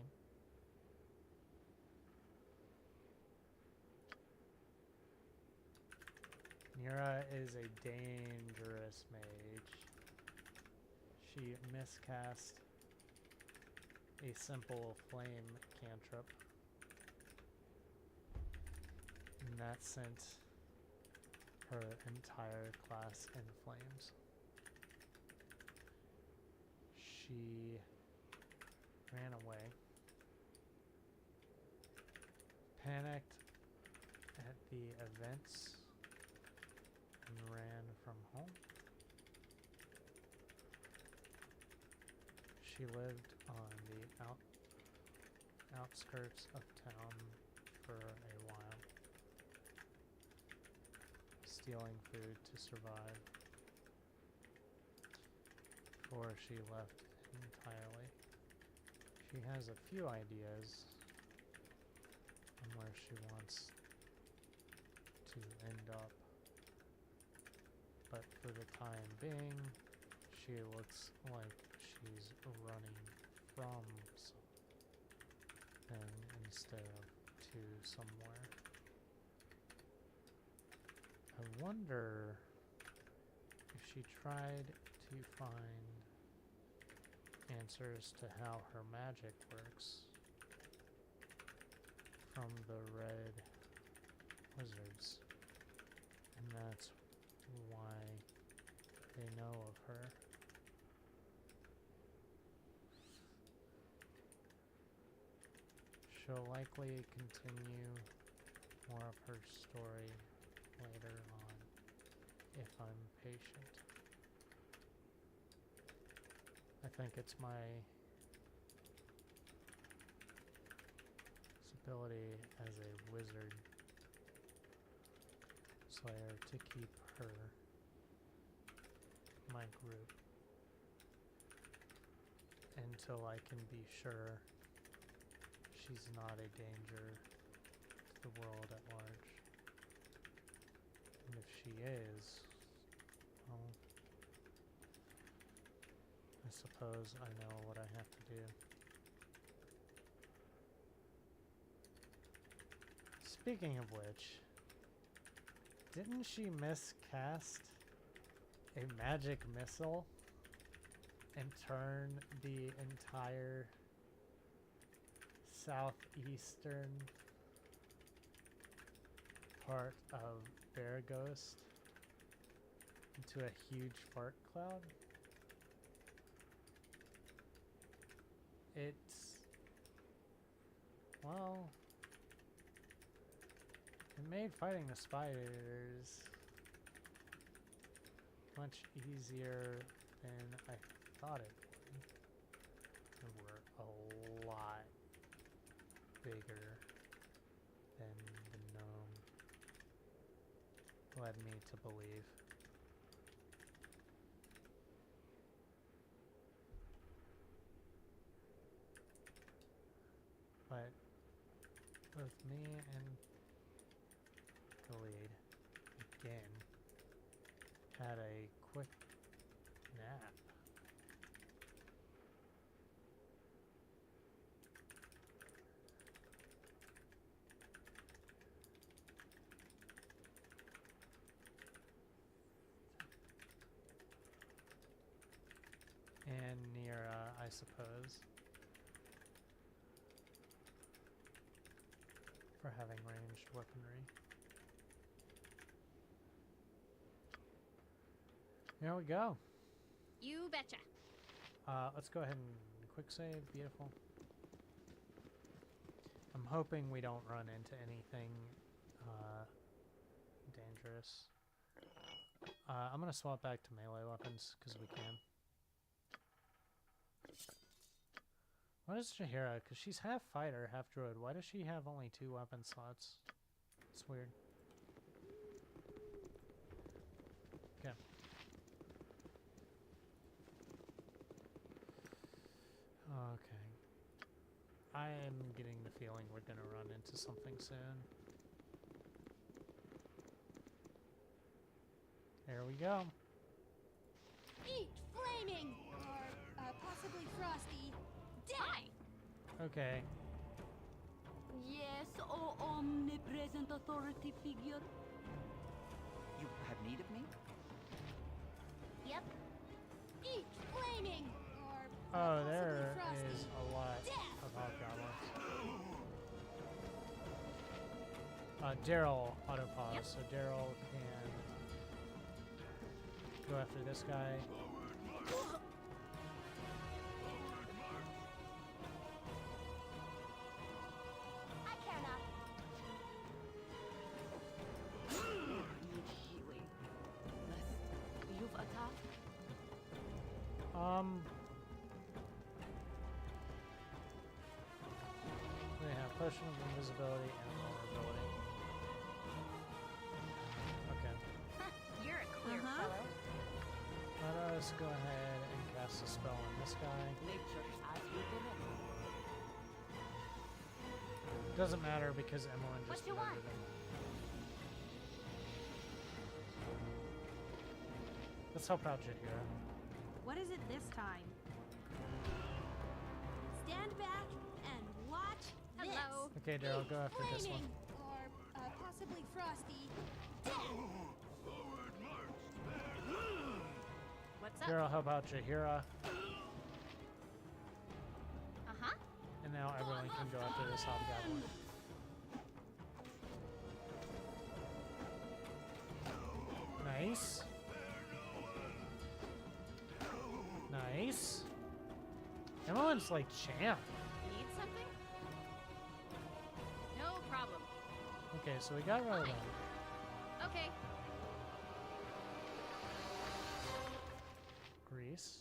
Nira is a dangerous mage. She miscast a simple flame cantrip, and that sent her entire class in flames. She ran away, panicked at the events, and ran from home. She lived on the outskirts of town for a while, stealing food to survive before she left entirely. She has a few ideas on where she wants to end up, but for the time being, she looks like she's running from something instead of to somewhere. I wonder if she tried to find answers to how her magic works from the red wizards, and that's why they know of her. She'll likely continue more of her story later on if I'm patient. I think it's my ability as a wizard slayer to keep her my group until I can be sure she's not a danger to the world at large. And if she is, well, I suppose I know what I have to do. Speaking of which, didn't she miscast a magic missile and turn the entire southeastern part of Bear Ghost into a huge fart cloud? It's, well, it made fighting the spiders much easier than I thought it would. They were a lot bigger than the gnome led me to believe. But both me and Khalid again had a quick nap. And Nira, I suppose, for having ranged weaponry. Here we go. You betcha. Let's go ahead and quick save. Beautiful. I'm hoping we don't run into anything dangerous. I'm gonna swap back to melee weapons because we can. What is Jahira? Because she's half fighter, half druid. Why does she have only 2 weapon slots? It's weird. Okay. Okay. I am getting the feeling we're gonna run into something soon. There we go. Eat flaming! Or possibly frosty. Die! Okay. Yes, oh omnipresent authority figure. You have need of me? Yep. Eat flaming! Or Oh, possibly there frosty. is a lot of hobgoblins. Daryl autopause, Yep. so Daryl can go after this guy. I care not. Need healing. Lest you've attacked. They have potion of invisibility and vulnerability. Okay. You're a queer Uh-huh. fellow. Let us go ahead and cast a spell on this guy. Nature as you direct. Doesn't matter because Emmeline What just you want? murdered him. Let's help out Jahira. What is it this time? Stand back and watch Hello. this. Okay, Daryl, go after this one. Flaming! Or possibly frosty. What's up? Daryl, help out Jahira. Uh-huh. And now everyone can go after this hobgoblin. Nice. Nice. Emmeline's like champ. Need something? No problem. Okay, so we got rid of Fine. them. Okay. Grease.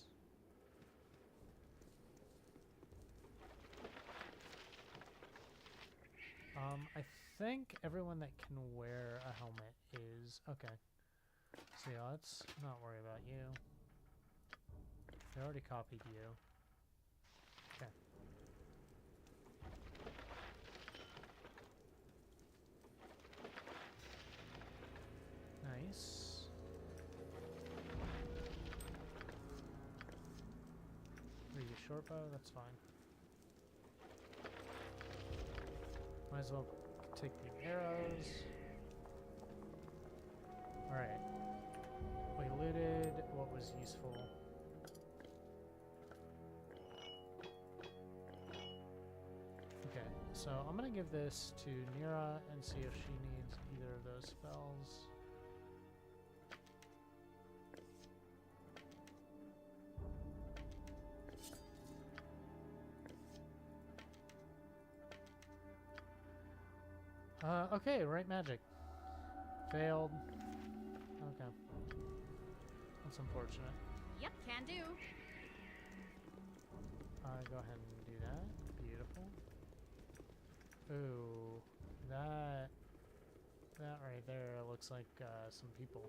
I think everyone that can wear a helmet is okay. So yeah, let's not worry about you. They already copied you. Okay. Nice. Read a short bow, that's fine. Might as well take the arrows. Alright. We looted So I'm gonna give this to Nira and see if she needs either of those spells. Okay, right magic. Failed. Okay. That's unfortunate. Yep, can do. Go ahead and do that. Beautiful. Ooh, that right there looks like some people.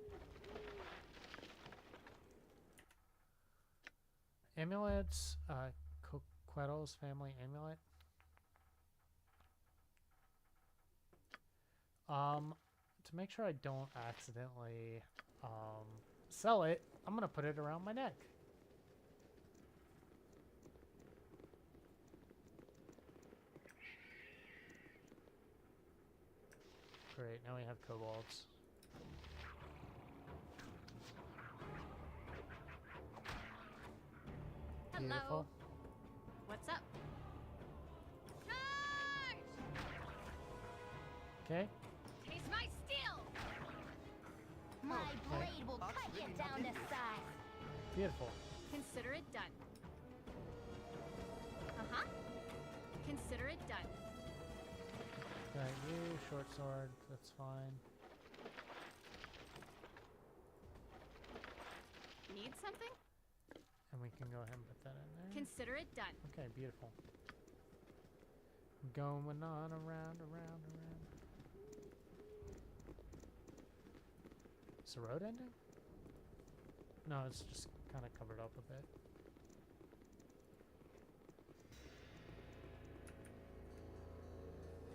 Amulets, Coqueto's family amulet. To make sure I don't accidentally sell it, I'm gonna put it around my neck. Great, now we have kobolds. Hello. Beautiful. What's up? Charge! Okay. Taste my steel! My Okay. blade will cut you down to size. Beautiful. Consider it done. Uh-huh. Consider it done. Got you, short sword, that's fine. Need something? And we can go ahead and put that in there. Consider it done. Okay, beautiful. Going on around. Is the road ending? No, it's just kind of covered up a bit.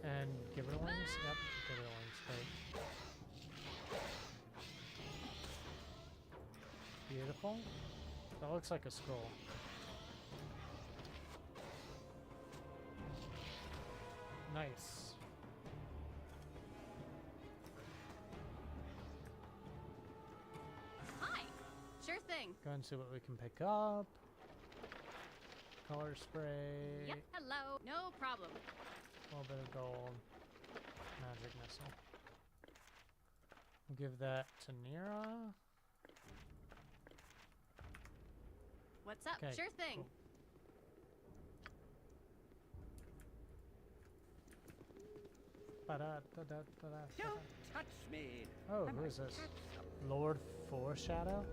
And Gibberlings? Yep, Gibberlings, great. Beautiful. That looks like a scroll. Nice. Hi! Sure thing. Go and see what we can pick up. Color spray. Yep, hello. No problem. A little bit of gold. Magic missile. We'll give that to Nira. What's up? Okay, Sure thing. cool. Don't touch me. Oh, who is this? Lord Foreshadow?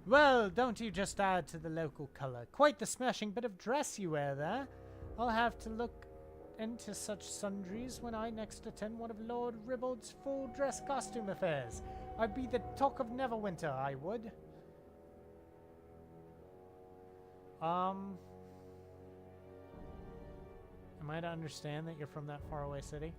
Well, don't you just add to the local colour. Quite the smashing bit of dress you wear there. I'll have to look into such sundries when I next attend one of Lord Ribbald's full dress costume affairs. I'd be the talk of Neverwinter, I would. Am I to understand that you're from that faraway city?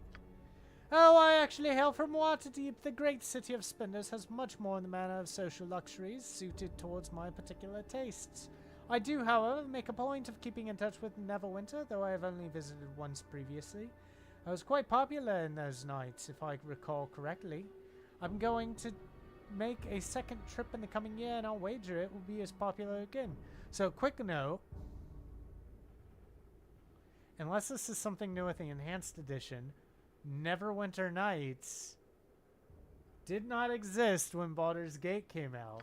Oh, I actually hail from Waterdeep. The great city of spenders has much more in the manner of social luxuries suited towards my particular tastes. I do, however, make a point of keeping in touch with Neverwinter, though I have only visited once previously. I was quite popular in those nights, if I recall correctly. I'm going to make a second trip in the coming year, and I'll wager it will be as popular again. So, quick note. Unless this is something new with the Enhanced Edition, Neverwinter Nights did not exist when Baldur's Gate came out.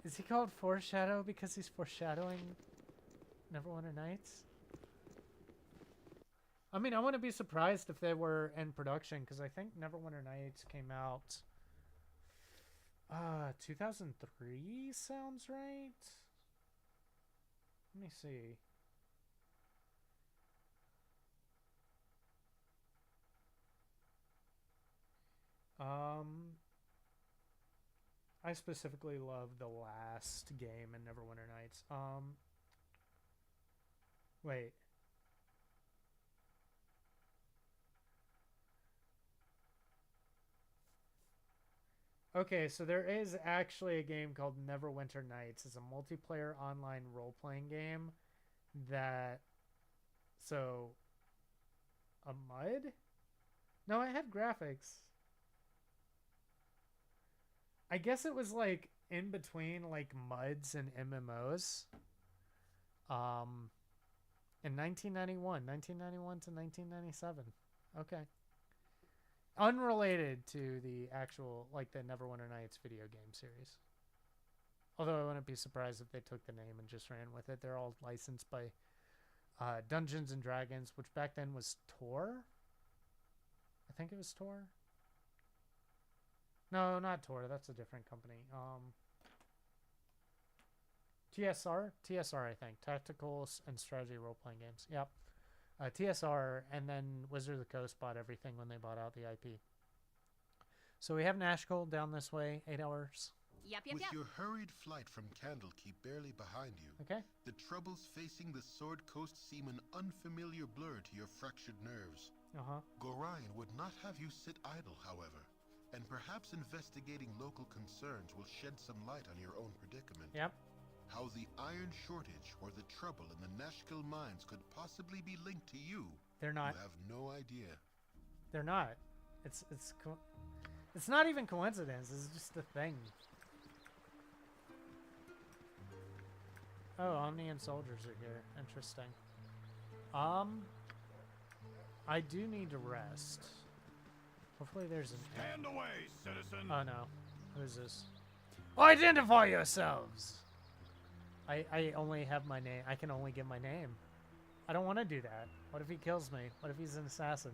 Is he called Foreshadow because he's foreshadowing Neverwinter Nights? I mean, I wouldn't be surprised if they were in production, because I think Neverwinter Nights came out 2003 sounds right. Let me see. I specifically love the last game in Neverwinter Nights. Wait. Okay, so there is actually a game called Neverwinter Nights. It's a multiplayer online role-playing game that... So... A mud? No, I had graphics. I guess it was like in between like MUDs and MMOs. In 1991 to 1997. Okay. Unrelated to the actual, like, the Neverwinter Nights video game series. Although I wouldn't be surprised if they took the name and just ran with it. They're all licensed by Dungeons and Dragons, which back then was Tor. I think it was Tor. No, not Tor. That's a different company. TSR? TSR, I think. Tactical and Strategy Role-Playing Games. Yep. TSR, and then Wizard of the Coast bought everything when they bought out the IP. So we have Nashkel down this way, 8 hours. Yep. With your hurried flight from Candlekeep barely behind you, Okay. the troubles facing the Sword Coast seem an unfamiliar blur to your fractured nerves. Uh-huh. Gorion would not have you sit idle, however, and perhaps investigating local concerns will shed some light on your own predicament. Yep. How the iron shortage or the trouble in the Nashkel mines could possibly be linked to you, They're not. you have no idea. They're not. It's not even coincidence. It's just a thing. Oh, Omnian soldiers are here. Interesting. I do need to rest. Hopefully there's an Stand away, citizen. Oh no. Who's this? Identify yourselves! I only have my name. I can only give my name. I don't want to do that. What if he kills me? What if he's an assassin?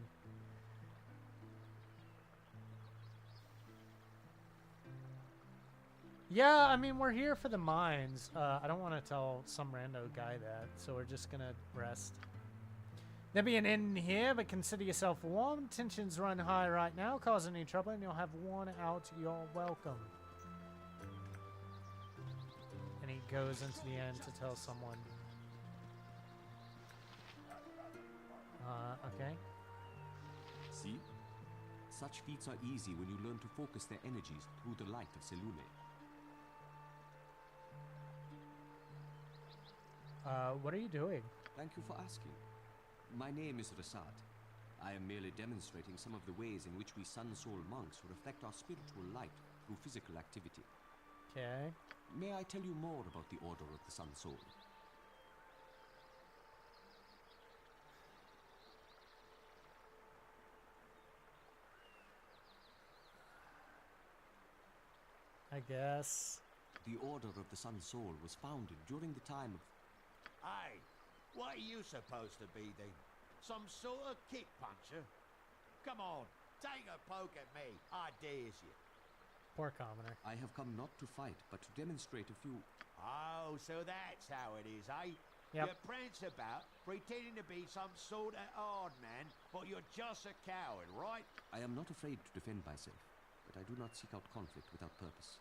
Yeah, I mean, we're here for the mines. I don't want to tell some rando guy that, so we're just gonna rest. There'll be an inn here, but consider yourself warm. Tensions run high right now. Cause any trouble and you'll have one out. You're welcome. And he goes into the inn to tell someone. Okay. See? Such feats are easy when you learn to focus their energies through the light of Selune. What are you doing? Thank you for asking. My name is Rasad. I am merely demonstrating some of the ways in which we Sun Soul monks reflect our spiritual light through physical activity. Okay. May I tell you more about the Order of the Sun Soul? I guess. The Order of the Sun Soul was founded during the time of... Hey, what are you supposed to be then? Some sort of kick puncher? Come on, take a poke at me. I dares you. Poor commoner. I have come not to fight, but to demonstrate a few... Oh, so that's how it is, eh? Yep. You prance about, pretending to be some sort of hard man, but you're just a coward, right? I am not afraid to defend myself, but I do not seek out conflict without purpose.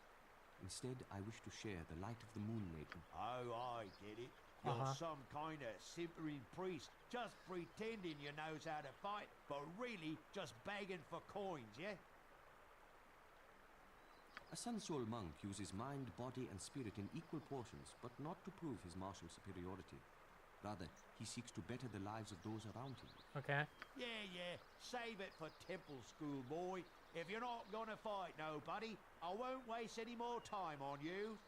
Instead, I wish to share the light of the Moon Maiden. Oh, I get it. You're some kind of simpering priest, just pretending you knows how to fight, but really just begging for coins, yeah? A Sun Soul monk uses mind, body, and spirit in equal portions, but not to prove his martial superiority. Rather, he seeks to better the lives of those around him. Okay. Yeah, save it for temple school, boy. If you're not gonna fight nobody, I won't waste any more time on you.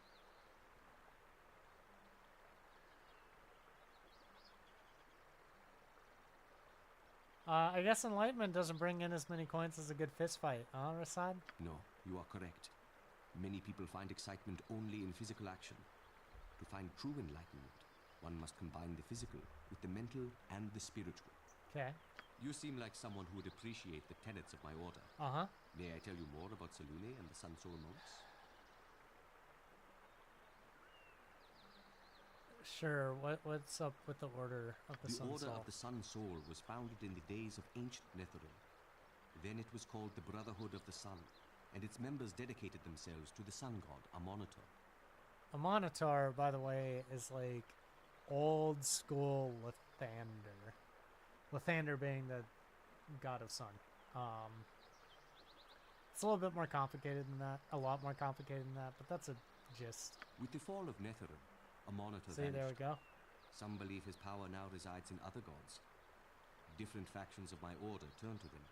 I guess enlightenment doesn't bring in as many coins as a good fist fight, huh, Rasad? No, you are correct. Many people find excitement only in physical action. To find true enlightenment, one must combine the physical with the mental and the spiritual. Okay. You seem like someone who would appreciate the tenets of my order. Uh-huh. May I tell you more about Selune and the Sun Soul monks? Sure. What's up with the Order of the Sun Soul? The Order of the Sun Soul was founded in the days of ancient Netheril. Then it was called the Brotherhood of the Sun, and its members dedicated themselves to the sun god, Amonitor. Amonitor, by the way, is like old school Lathander. Lathander being the god of sun. It's a little bit more complicated than that. A lot more complicated than that, but that's a gist. With the fall of Netheril, Amonitor See, vanished. there we go. Some believe his power now resides in other gods. Different factions of my order turn to them.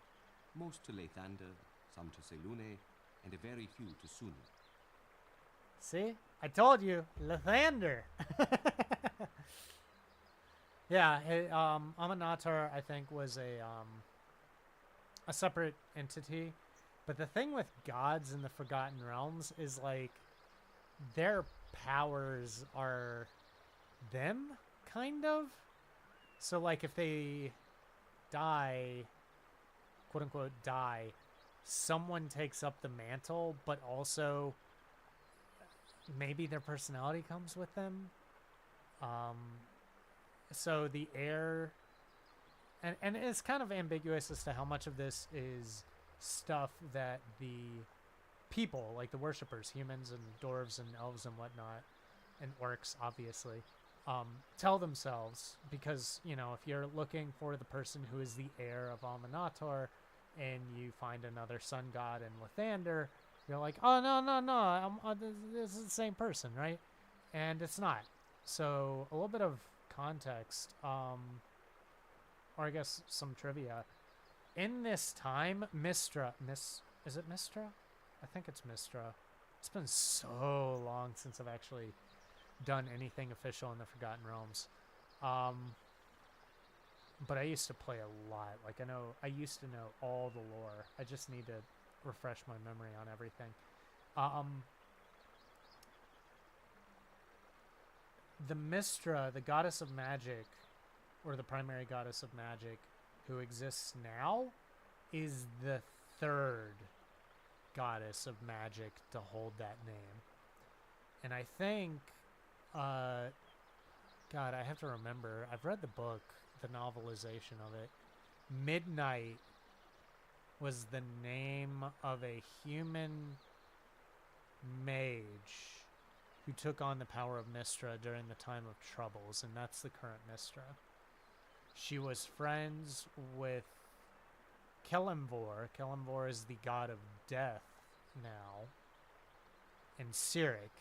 Most to Lathander, some to Selune, and a very few to Sunu. See? I told you! Lathander! Yeah, Aminatar, I think, was a separate entity. But the thing with gods in the Forgotten Realms is, like, their powers are them, kind of. So, like, if they die, quote-unquote die, someone takes up the mantle, but also maybe their personality comes with them. So the heir, and it's kind of ambiguous as to how much of this is stuff that the people, like the worshippers, humans and dwarves and elves and whatnot, and orcs, obviously, tell themselves. Because, you know, if you're looking for the person who is the heir of Aminator and you find another sun god in Lathander, you're like, oh, no, this is the same person, right? And it's not. So a little bit of context, or I guess some trivia. In this time, Mistra, is it Mistra? I think it's Mistra. It's been so long since I've actually done anything official in the Forgotten Realms. But I used to play a lot. Like, I used to know all the lore. I just need to refresh my memory on everything. The Mistra, the goddess of magic, or the primary goddess of magic, who exists now, is the third goddess of magic to hold that name. And I think, God, I have to remember, I've read the book, the novelization of it. Midnight was the name of a human mage who took on the power of Mistra during the time of troubles, and that's the current Mistra. She was friends with Kelemvor. Kelemvor is the god of death now. And Cyric.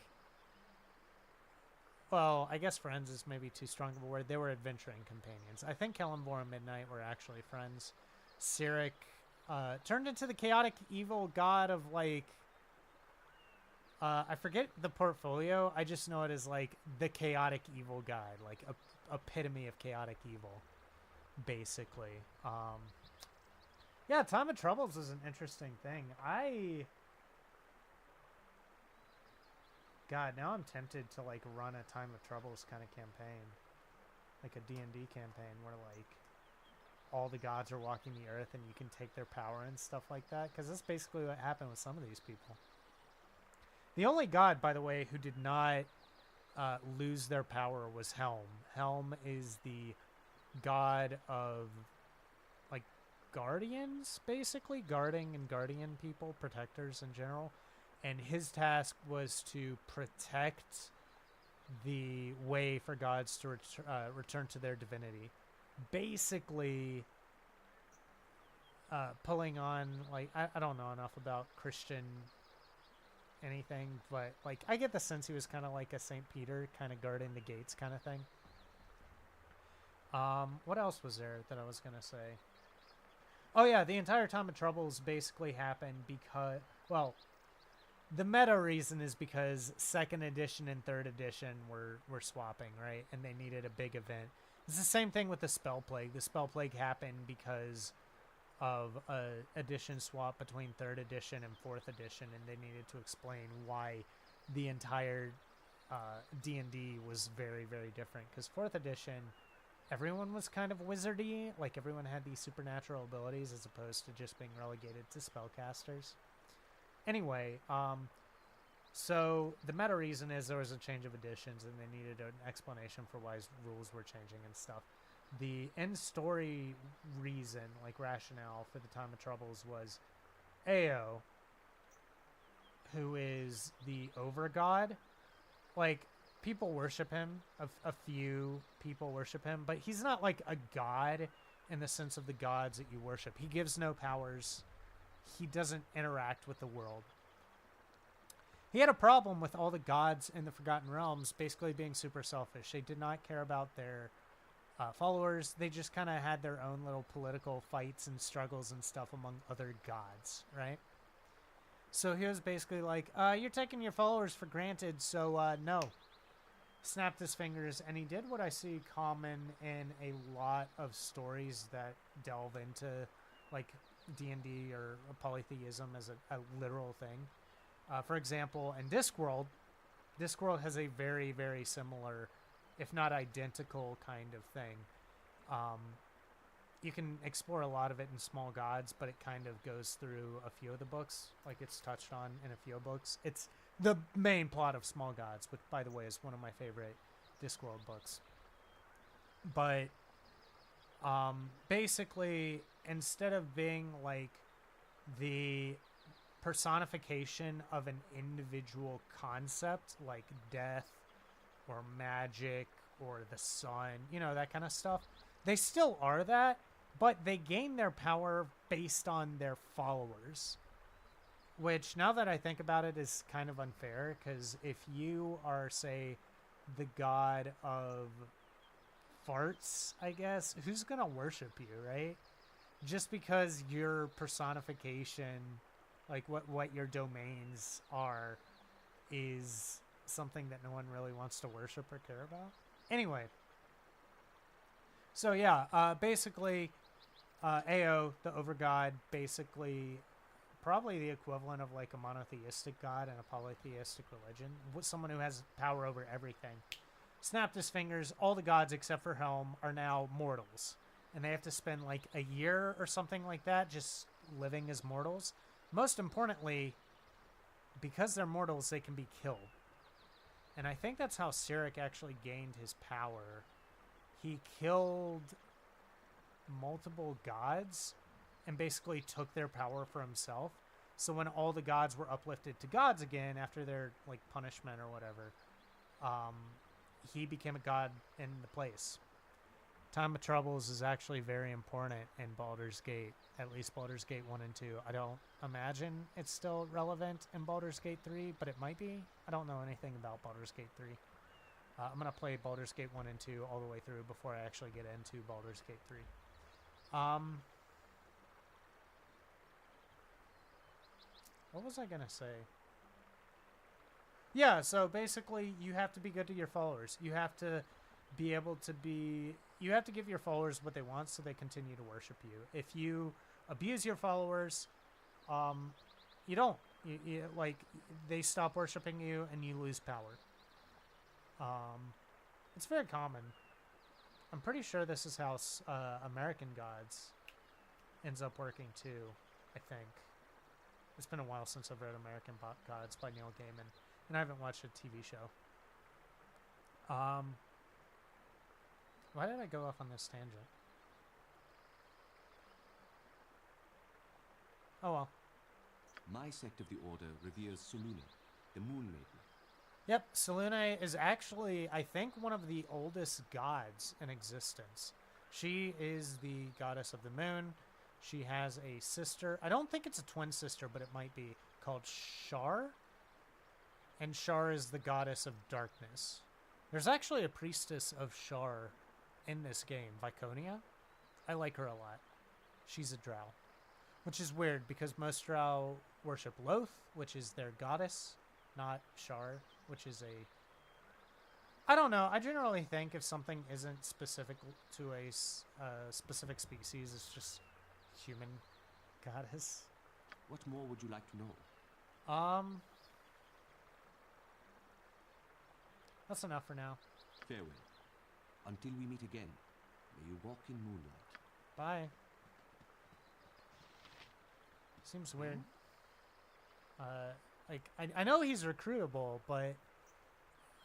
Well, I guess friends is maybe too strong of a word. They were adventuring companions. I think Kelemvor and Midnight were actually friends. Cyric turned into the chaotic evil god of, like... I forget the portfolio. I just know it as, like, the chaotic evil god. Like, a epitome of chaotic evil, basically. Yeah, Time of Troubles is an interesting thing. God, now I'm tempted to, like, run a Time of Troubles kind of campaign. Like a D&D campaign where, like, all the gods are walking the earth and you can take their power and stuff like that. Because that's basically what happened with some of these people. The only god, by the way, who did not lose their power was Helm. Helm is the god of, like, guardians, basically. Guarding and guardian people, protectors in general. And his task was to protect the way for gods to return to their divinity. Basically, pulling on, like, I don't know enough about Christian anything, but, like, I get the sense he was kind of like a St. Peter, kind of guarding the gates kind of thing. What else was there that I was going to say? Oh, yeah, the entire Time of Troubles basically happened because, well, the meta reason is because 2nd edition and 3rd edition were swapping, right? And they needed a big event. It's the same thing with the Spell Plague. The Spell Plague happened because of a edition swap between 3rd edition and 4th edition, and they needed to explain why the entire D&D was very, very different. Because 4th edition, everyone was kind of wizardy. Like, everyone had these supernatural abilities as opposed to just being relegated to spellcasters. Anyway, so the meta reason is there was a change of editions and they needed an explanation for why rules were changing and stuff. The end story reason, like rationale for the Time of Troubles, was Ao, who is the over-god. Like, people worship him. A few people worship him, but he's not like a god in the sense of the gods that you worship. He gives no powers. He doesn't interact with the world. He had a problem with all the gods in the Forgotten Realms basically being super selfish. They did not care about their followers. They just kind of had their own little political fights and struggles and stuff among other gods, right? So he was basically like, you're taking your followers for granted, so no. snapped his fingers, and he did what I see common in a lot of stories that delve into, like, D&D or polytheism as a literal thing. For example, in Discworld has a very, very similar, if not identical, kind of thing. You can explore a lot of it in Small Gods, but it kind of goes through a few of the books. Like, it's touched on in a few books. It's the main plot of Small Gods, which, by the way, is one of my favorite Discworld books. But basically, instead of being like the personification of an individual concept like death or magic or the sun, you know, that kind of stuff, they still are that, but they gain their power based on their followers. Which, now that I think about it, is kind of unfair, because if you are, say, the god of farts, I guess, who's going to worship you, right? Just because your personification, like what your domains are, is something that no one really wants to worship or care about. Anyway. So yeah, basically, Ao, the overgod, basically probably the equivalent of like a monotheistic god and a polytheistic religion, with someone who has power over everything. Snapped his fingers, all the gods except for Helm are now mortals. And they have to spend like a year or something like that just living as mortals. Most importantly, because they're mortals, they can be killed. And I think that's how Cyric actually gained his power. He killed multiple gods and basically took their power for himself. So when all the gods were uplifted to gods again after their like punishment or whatever, he became a god in the place. Time of Troubles is actually very important in Baldur's Gate, at least Baldur's Gate 1 and 2. I don't imagine it's still relevant in Baldur's Gate 3, but it might be. I don't know anything about Baldur's Gate 3. I'm going to play Baldur's Gate 1 and 2 all the way through before I actually get into Baldur's Gate 3. What was I going to say? Yeah, so basically you have to be good to your followers. You have to be able to be... You have to give your followers what they want so they continue to worship you. If you abuse your followers, you don't. Like, they stop worshiping you and you lose power. It's very common. I'm pretty sure this is how American Gods ends up working too, I think. It's been a while since I've read American Gods by Neil Gaiman, and I haven't watched a TV show. Why did I go off on this tangent? Oh well. My sect of the Order reveres Sulune, the Moon Maiden. Yep, Sulune is actually, I think, one of the oldest gods in existence. She is the goddess of the moon. She has a sister. I don't think it's a twin sister, but it might be, called Shar. And Shar is the goddess of darkness. There's actually a priestess of Shar in this game, Viconia. I like her a lot. She's a drow. Which is weird, because most drow worship Loth, which is their goddess, not Shar, which is a... I don't know. I generally think if something isn't specific to a specific species, it's just human goddess. What more would you like to know? That's enough for now. Farewell. Until we meet again, may you walk in moonlight. Bye. Seems weird. Like, I know he's recruitable, but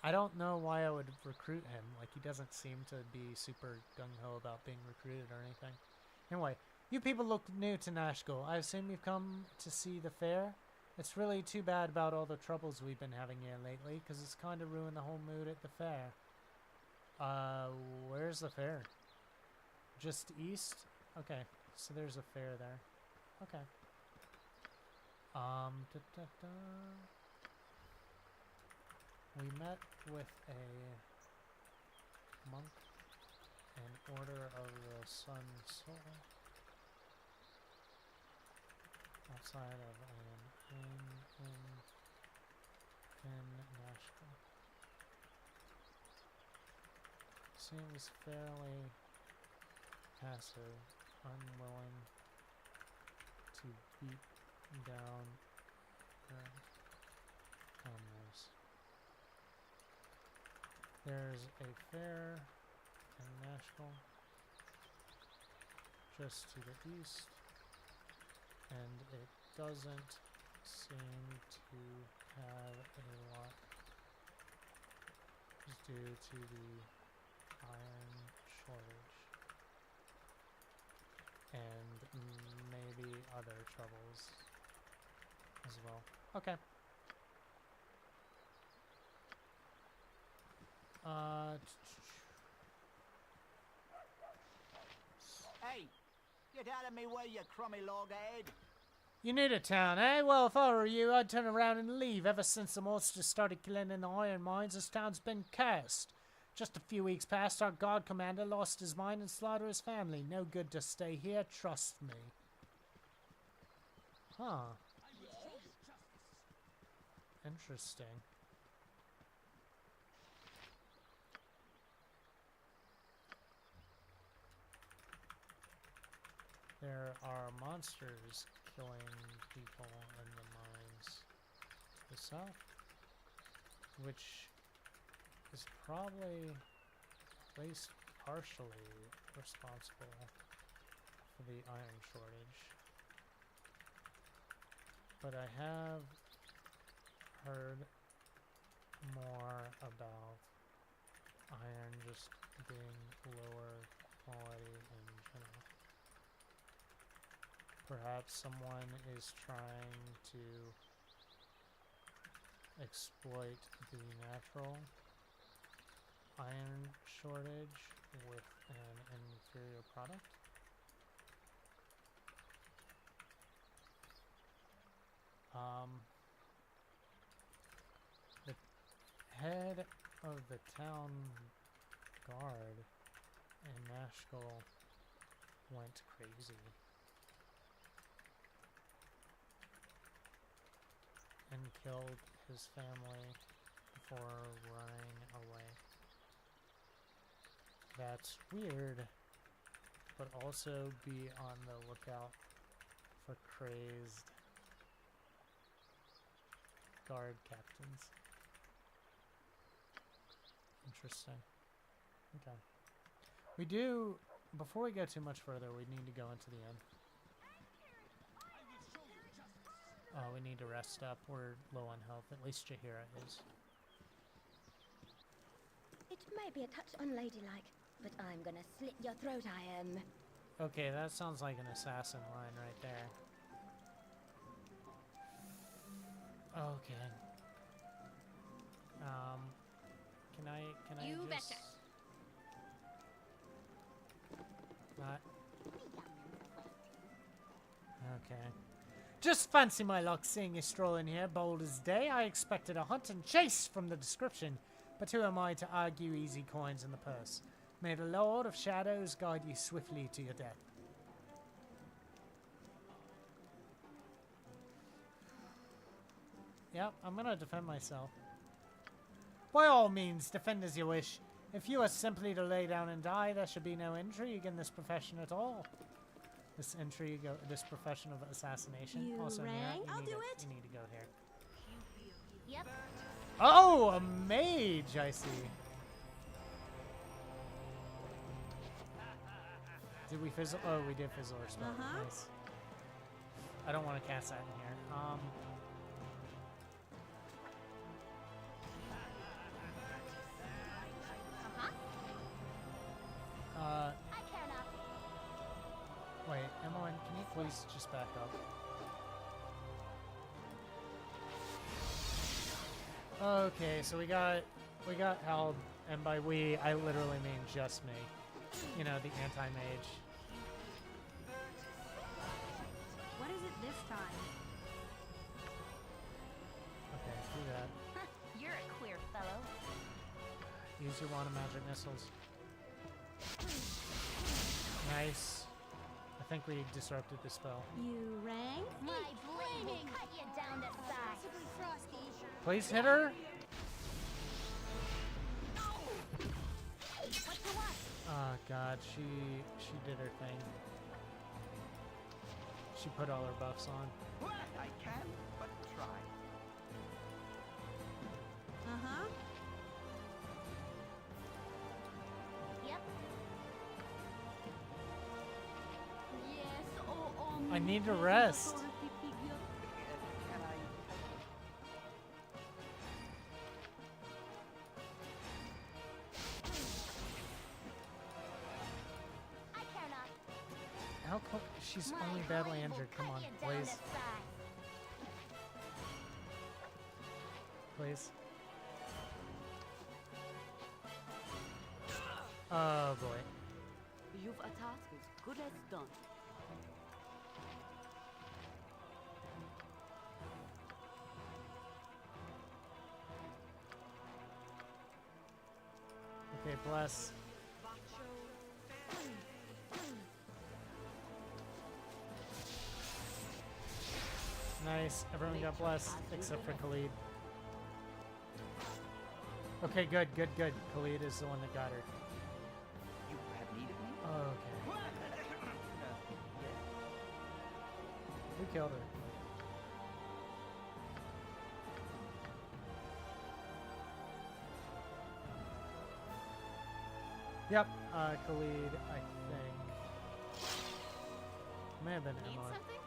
I don't know why I would recruit him. Like, he doesn't seem to be super gung-ho about being recruited or anything. Anyway, you people look new to Nashkel. I assume you've come to see the fair? It's really too bad about all the troubles we've been having here lately, because it's kind of ruined the whole mood at the fair. Where's the fair? Just east? Okay, so there's a fair there. Okay. We met with a monk in Order of the Sun Soul outside of an inn in Nashkel. seems fairly passive, unwilling to beat down her commoners. There's a fair in Nashkel, just to the east, and it doesn't seem to have a lot due to the iron shortage and maybe other troubles as well. Okay. Hey, get out of me way, you crummy loghead. You need a town, eh? Well, if I were you, I'd turn around and leave. Ever since the monsters started killing in the iron mines, this town's been cursed. Just a few weeks past, our guard commander lost his mind and slaughtered his family. No good to stay here, trust me. Huh. Interesting. There are monsters killing people in the mines to the south, which is probably at least partially responsible for the iron shortage. But I have heard more about iron just being lower quality in general. Perhaps someone is trying to exploit the natural iron shortage with an inferior product. The head of the town guard in Nashkel went crazy and killed his family before running away. That's weird, but also be on the lookout for crazed guard captains. Interesting. Okay. We do, before we go too much further, we need to go into the inn. We need to rest up. We're low on health. At least Jahira is. It may be a touch unladylike, but I'm gonna slit your throat, I am. Okay, that sounds like an assassin line right there. Okay. Can I You just... betcha. Not... Okay. Just fancy my luck seeing you strolling here, bold as day. I expected a hunt and chase from the description, but who am I to argue easy coins in the purse? May the Lord of Shadows guide you swiftly to your death. Yep, I'm gonna defend myself. By all means, defend as you wish. If you are simply to lay down and die, there should be no intrigue in this profession at all. This intrigue, this profession of assassination. You also, rang? I'll do it. You need to go here. Yep. Oh, a mage, I see. Did we fizzle? Oh, we did fizzle our spell. Nice. I don't want to cast that in here. I care not. Wait, Emmeline, can you please just back up? Okay, so we got held, and by we, I literally mean just me. You know, the anti-mage. What is it this time? Okay, do that. You're a queer fellow. Use your wand of magic missiles. Nice. I think we disrupted the spell. You rang? My blade will cut you down to size. Please hit her. What you want? Oh god, she did her thing. She put all her buffs on. I can but try. Uh-huh. Yep. Yes, oh, I need to rest. Can I... I care not. How close? She's My only badly hide will injured. Come cut on, you down please. to size. Please. Oh boy. You've a task as good as done. Okay, bless. Nice. Everyone got blessed except for Khalid. Okay, good. Khalid is the one that got her. You have need of me? Okay. Yes. We killed her. Yep, Khalid, I think. May have been Need Emma. something?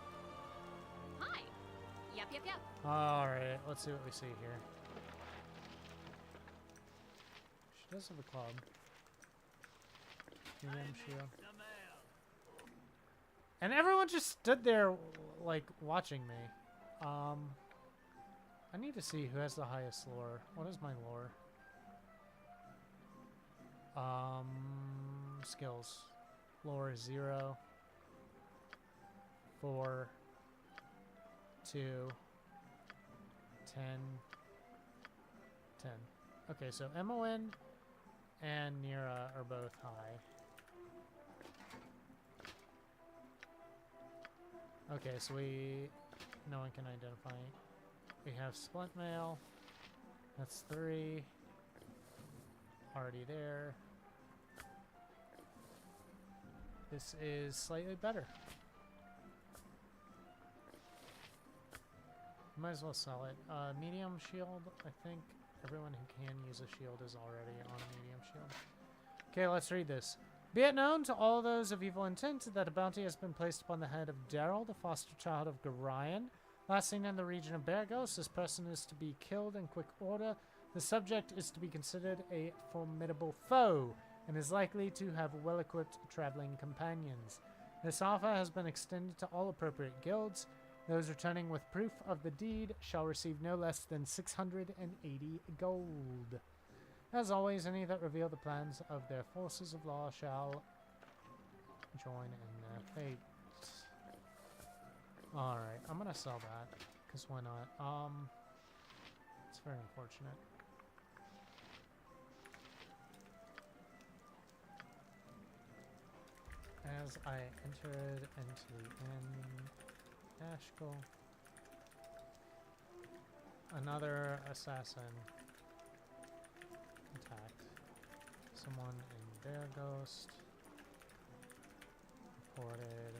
Hi. Yep. Alright, let's see what we see here. She does have a club. Medium shield. And everyone just stood there, like, watching me. I need to see who has the highest lore. What is my lore? Skills. Lore is 0. 4. 2. 10. 10. Okay, so MON and Nira are both high. Okay, so no one can identify. We have Splint Mail. That's 3. Already there. This is slightly better. Might as well sell it. Medium shield, I think everyone who can use a shield is already on a medium shield. Okay, let's read this. Be it known to all those of evil intent that a bounty has been placed upon the head of Daryl, the foster child of Gorion. Last seen in the region of Bergos, this person is to be killed in quick order. The subject is to be considered a formidable foe and is likely to have well-equipped traveling companions. This offer has been extended to all appropriate guilds. Those returning with proof of the deed shall receive no less than 680 gold. As always, any that reveal the plans of their forces of law shall join in their fate. Alright, I'm gonna sell that, because why not? It's very unfortunate. As I entered into the inn, Nashkel, another assassin attacked someone in their ghost, reported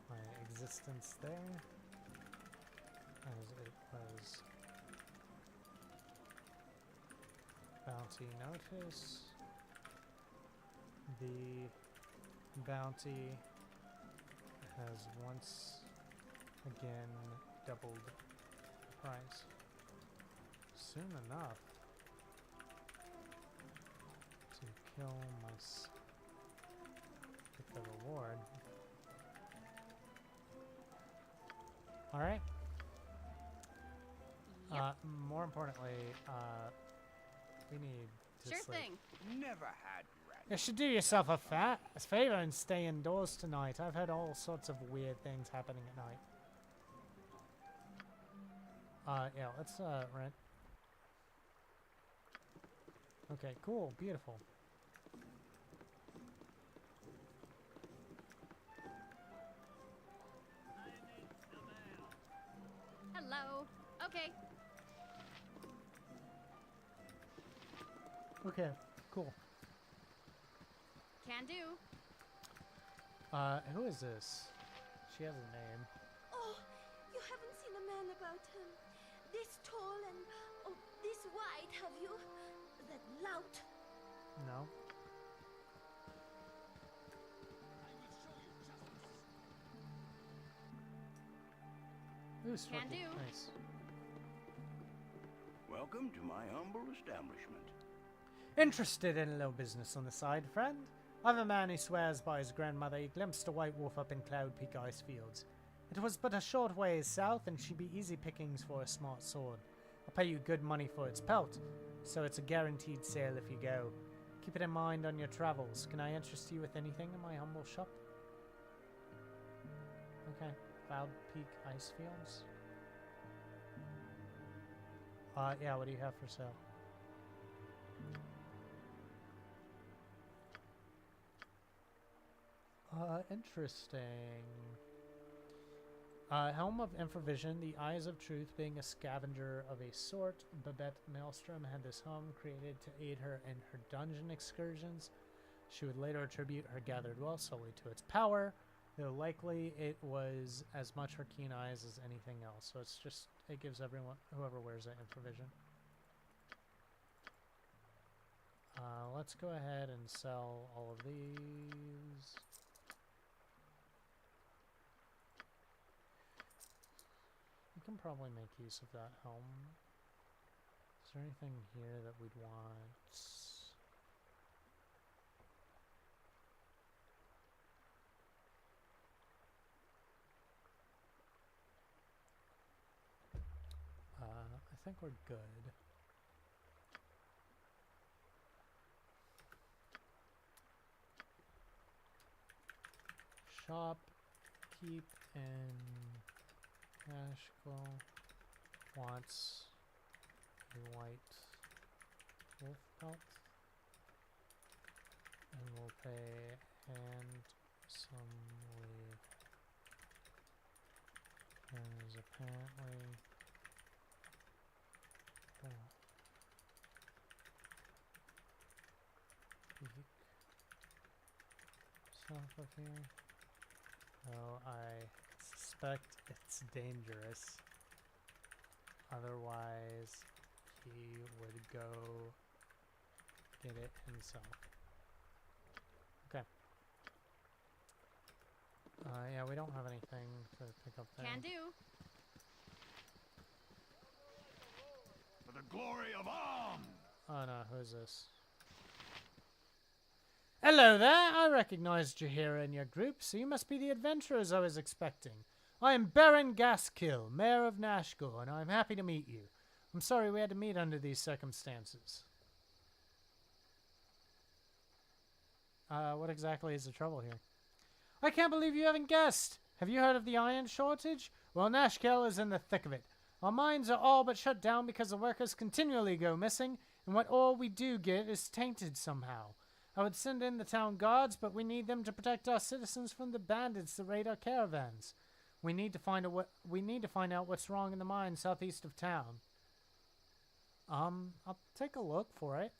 my existence there, as it was bounty notice. The bounty has once again doubled the price. Soon enough to kill get the reward. Alright. Yep. More importantly, we need to Sure sleep. thing. Never had rats. You should do yourself a favor and stay indoors tonight. I've had all sorts of weird things happening at night. Yeah, let's rent. Okay, cool, beautiful. Hello. Okay. Okay, cool. Can do. Who is this? She has a name. Oh, you haven't seen a man about this tall and this wide, have you? That lout. No. Ooh, Can do. Nice. Welcome to my humble establishment. Interested in a little business on the side, friend? I'm a man who swears by his grandmother he glimpsed a white wolf up in Cloud Peak ice fields. It was but a short ways south, and she'd be easy pickings for a smart sword. I'll pay you good money for its pelt, so it's a guaranteed sale if you go. Keep it in mind on your travels. Can I interest you with anything in my humble shop? Okay, Cloud Peak ice fields. Yeah, what do you have for sale? Interesting. Helm of Infravision, the Eyes of Truth, being a scavenger of a sort, Babette Maelstrom had this helm created to aid her in her dungeon excursions. She would later attribute her gathered wealth solely to its power, though likely it was as much her keen eyes as anything else. So it's just, it gives everyone, whoever wears it, Infravision. Let's go ahead and sell all of these. We can probably make use of that helm. Is there anything here that we'd want? I think we're good. Shop, keep in Nashkel wants a white wolf pelt, and we'll pay handsomely, as apparently peak south of here. Oh, I suspect it's dangerous. Otherwise, he would go get it himself. Okay. Yeah, we don't have anything to pick up there. Can do. For the glory of Arm! Oh no, who is this? Hello there! I recognized you here in your group, so you must be the adventurers I was expecting. I am Baron Gaskill, Mayor of Nashkel, and I'm happy to meet you. I'm sorry we had to meet under these circumstances. What exactly is the trouble here? I can't believe you haven't guessed! Have you heard of the iron shortage? Well, Nashkel is in the thick of it. Our mines are all but shut down because the workers continually go missing, and what ore we do get is tainted somehow. I would send in the town guards, but we need them to protect our citizens from the bandits that raid our caravans. We need to find out what's wrong in the mine southeast of town. I'll take a look for it.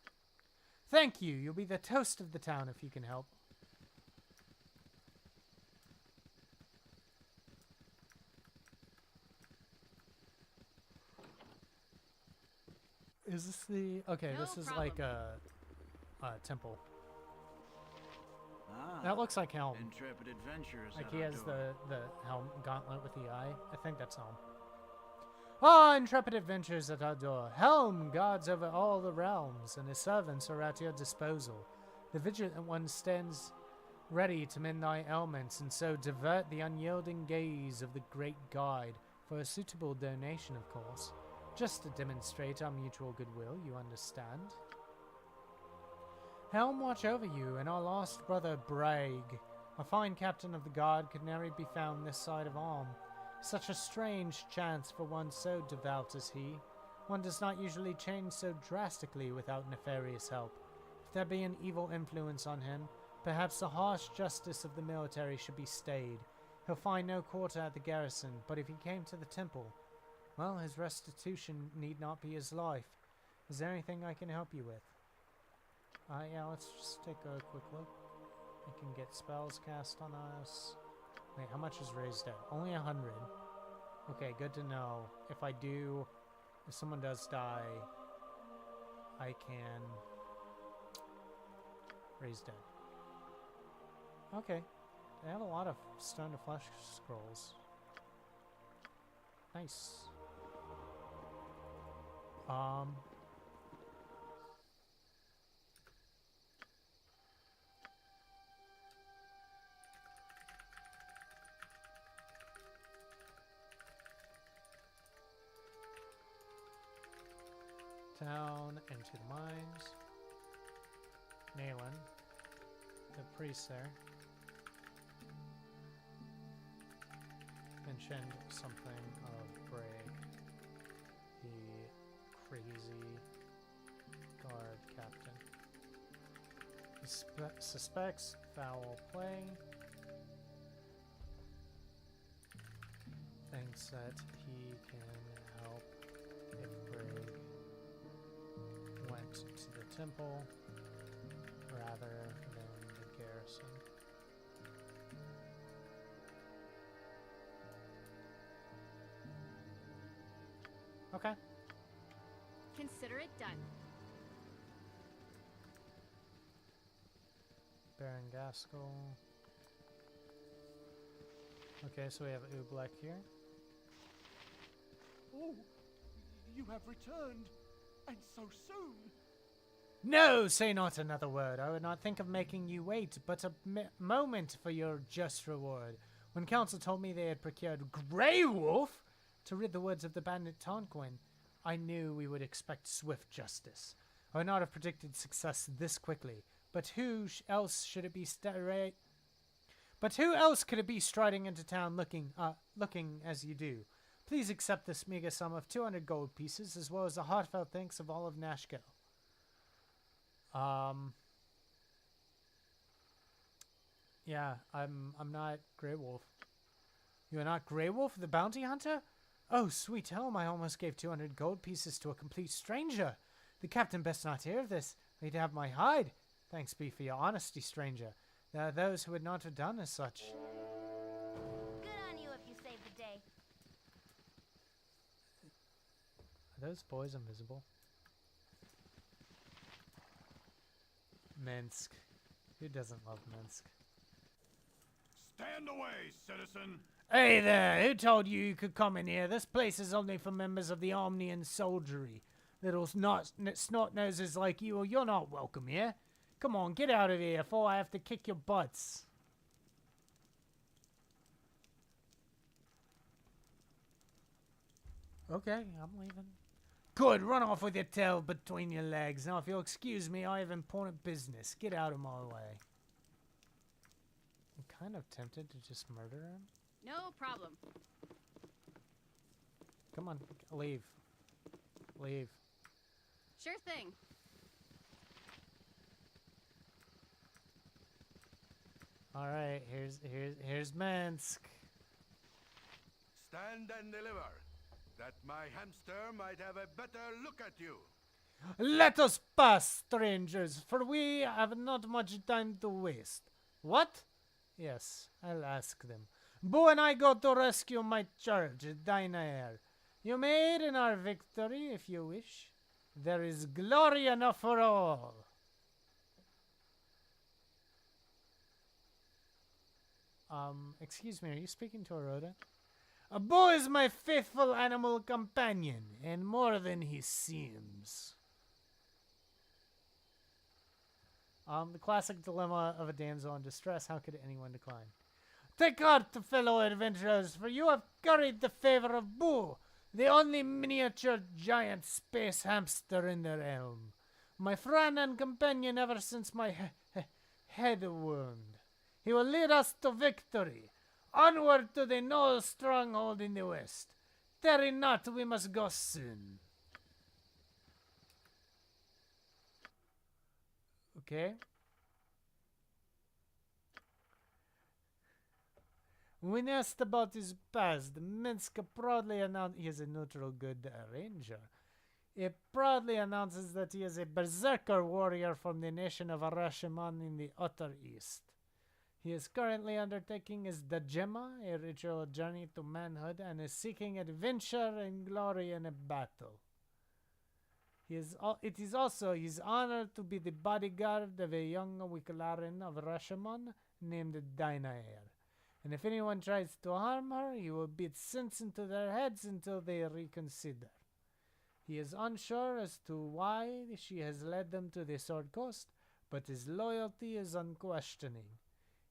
Thank you. You'll be the toast of the town if you can help. Is this the... Okay, No this is problem. like a temple. Ah, That looks like Helm. intrepid adventurers. Like at he our has door. the helm gauntlet with the eye. I think that's Helm. Ah, intrepid adventures at our door. Helm guards over all the realms, and his servants are at your disposal. The vigilant one stands ready to mend thy ailments, and so divert the unyielding gaze of the great guide for a suitable donation, of course. Just to demonstrate our mutual goodwill, you understand. Helm watch over you and our lost brother Bragg. A fine captain of the guard could never be found this side of Arm. Such a strange chance for one so devout as he. One does not usually change so drastically without nefarious help. If there be an evil influence on him, perhaps the harsh justice of the military should be stayed. He'll find no quarter at the garrison, but if he came to the temple, well, his restitution need not be his life. Is there anything I can help you with? Yeah, let's just take a quick look. I can get spells cast on us. Wait, how much is raised dead? Only 100. Okay, good to know. If someone does die, I can raise dead. Okay. They have a lot of stone to flesh scrolls. Nice. Down into the mines. Nayland, the priest there, mentioned something of Brig, the crazy guard captain. He suspects foul play, thinks that he can help if Brig went to the temple rather than the garrison. Okay. Consider it done. Baron Gaskell. Okay, so we have Oobleck here. Oh, you have returned, and so soon. No, say not another word. I would not think of making you wait, but a moment for your just reward. When council told me they had procured Grey Wolf to rid the woods of the bandit Tonquin, I knew we would expect swift justice. I would not have predicted success this quickly. But who else should it be But who else could it be striding into town looking as you do? Please accept this meager sum of 200 gold pieces, as well as the heartfelt thanks of all of Nashkel. Yeah, I'm not Grey Wolf. You are not Grey Wolf, the bounty hunter? Oh, sweet home, I almost gave 200 gold pieces to a complete stranger. The captain best not hear of this. He'd have my hide. Thanks be for your honesty, stranger. There are those who would not have done as such. Good on you if you saved the day. Are those boys invisible? Minsk. Who doesn't love Minsk? Stand away, citizen. Hey there, who told you could come in here? This place is only for members of the Omnian soldiery. Little snot-noses like you're not welcome here. Come on, get out of here before I have to kick your butts. Okay, I'm leaving. Good, run off with your tail between your legs. Now, if you'll excuse me, I have important business. Get out of my way. I'm kind of tempted to just murder him. No problem. Come on, leave. Leave. Sure thing. All right, here's Minsk. Stand and deliver, that my hamster might have a better look at you. Let us pass, strangers, for we have not much time to waste. What? Yes, I'll ask them. Boo and I go to rescue my charge, Dynair. You may aid in our victory if you wish. There is glory enough for all. Excuse me, are you speaking to a rodent? A Boo is my faithful animal companion, and more than he seems. The classic dilemma of a damsel in distress. How could anyone decline? Take heart, fellow adventurers, for you have curried the favor of Boo, the only miniature giant space hamster in the realm. My friend and companion ever since my head wound. He will lead us to victory. Onward to the Knoll stronghold in the west. Tarry not, we must go soon. Okay. When asked about his past, Minsk proudly announced he is a neutral good ranger. It proudly announces that he is a berserker warrior from the nation of Rashomon in the Utter East. He is currently undertaking his Dajema, a ritual journey to manhood, and is seeking adventure and glory in a battle. It is also his honor to be the bodyguard of a young Wicklaren of Rashomon named Dinaer. And if anyone tries to harm her, he will beat sense into their heads until they reconsider. He is unsure as to why she has led them to the Sword Coast, but his loyalty is unquestioning.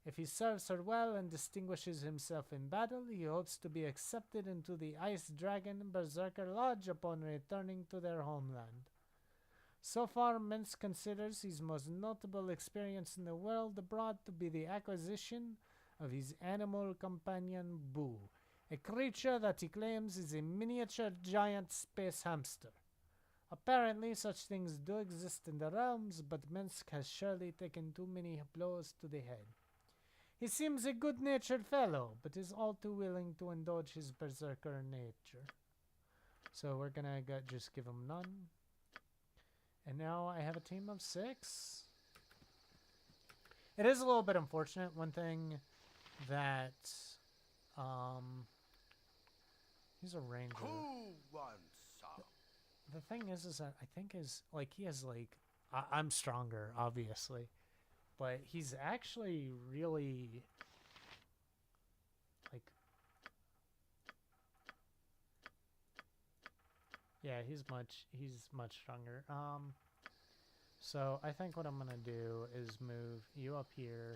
If he serves her well and distinguishes himself in battle, he hopes to be accepted into the Ice Dragon Berserker Lodge upon returning to their homeland. So far, Mintz considers his most notable experience in the world abroad to be the acquisition of his animal companion Boo, a creature that he claims is a miniature giant space hamster. Apparently, such things do exist in the realms, but Minsk has surely taken too many blows to the head. He seems a good-natured fellow, but is all too willing to indulge his berserker nature. So we're gonna just give him none. And now I have a team of 6. It is a little bit unfortunate. One thing that he's a ranger. Who wants some? The thing is that I think he has I'm stronger, obviously, but he's actually really yeah, he's much stronger. So I think what I'm gonna do is move you up here,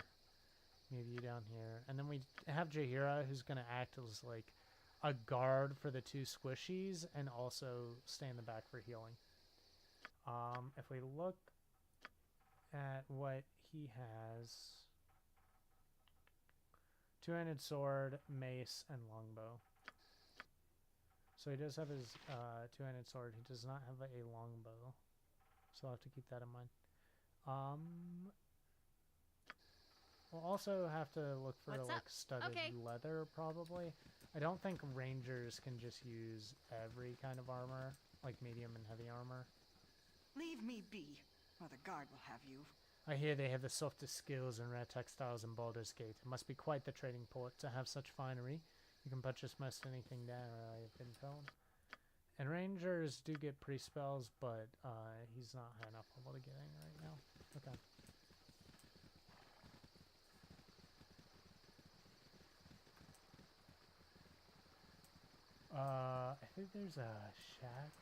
move you down here, and then we have Jaheira, who's gonna act as like a guard for the 2 squishies and also stay in the back for healing. If we look at what he has, 2-handed sword, mace, and longbow. So he does have his 2-handed sword. He does not have a longbow, so I'll have to keep that in mind. We'll also have to look for studded leather, probably. I don't think rangers can just use every kind of armor, like medium and heavy armor. Leave me be, or the guard will have you. I hear they have the softest skills and rare textiles in Baldur's Gate. It must be quite the trading port to have such finery. You can purchase most anything there, I've been told. And rangers do get pre-spells, but he's not high enough level to get any right now. Okay. I think there's a shack.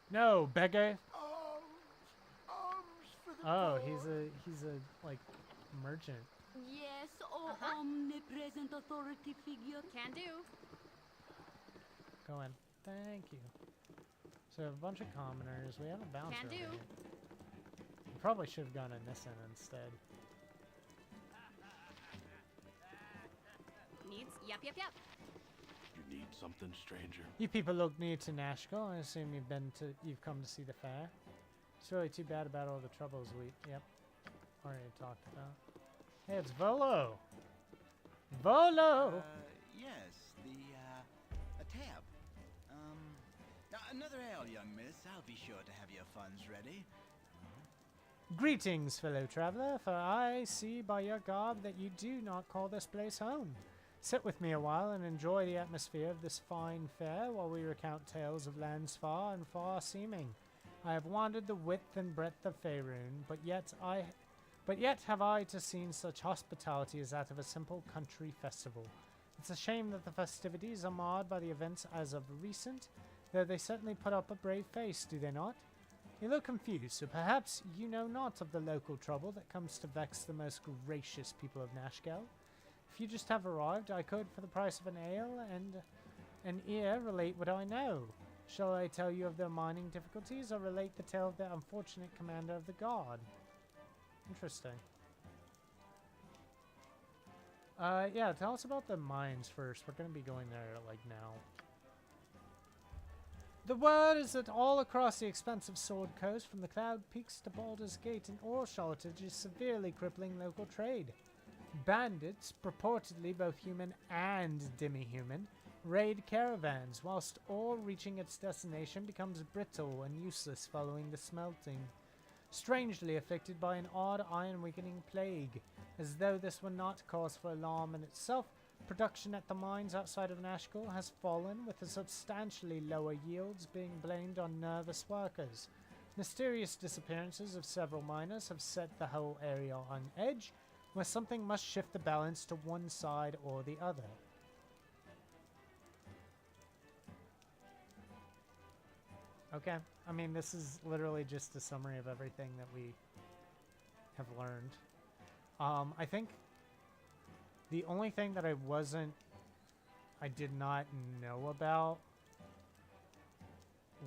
No, beggar. Oh, he's a like merchant. Yes, omnipresent authority figure. Can do. Go in. Thank you. So a bunch of commoners. We have a bouncer. Can do. We probably should have gone in this end instead. Needs. Yep. You need something, stranger? You people look new to Nashkel. I assume you've come to see the fair. It's really too bad about all the troubles we already talked about. Hey, it's Volo. Volo. Yes, a tab. Another ale, young miss. I'll be sure to have your funds ready. Greetings, fellow traveler, for I see by your garb that you do not call this place home. Sit with me a while and enjoy the atmosphere of this fine fair while we recount tales of lands far and far-seeming. I have wandered the width and breadth of Faerun, but yet have I to seen such hospitality as that of a simple country festival. It's a shame that the festivities are marred by the events as of recent, though they certainly put up a brave face, do they not? You look confused, so perhaps you know not of the local trouble that comes to vex the most gracious people of Nashkel. If you just have arrived, I could, for the price of an ale and an ear, relate what I know. Shall I tell you of their mining difficulties, or relate the tale of the unfortunate commander of the guard? Interesting. Yeah, tell us about the mines first. We're going to be going there, like, now. The word is that all across the expansive Sword Coast, from the Cloud Peaks to Baldur's Gate, an ore shortage is severely crippling local trade. Bandits, purportedly both human and demi-human, raid caravans, whilst ore reaching its destination becomes brittle and useless following the smelting. Strangely afflicted by an odd iron-weakening plague. As though this were not cause for alarm in itself, production at the mines outside of Nashkel has fallen, with the substantially lower yields being blamed on nervous workers. Mysterious disappearances of several miners have set the whole area on edge, where something must shift the balance to one side or the other. Okay, I mean, this is literally just a summary of everything that we have learned. I think the only thing that I did not know about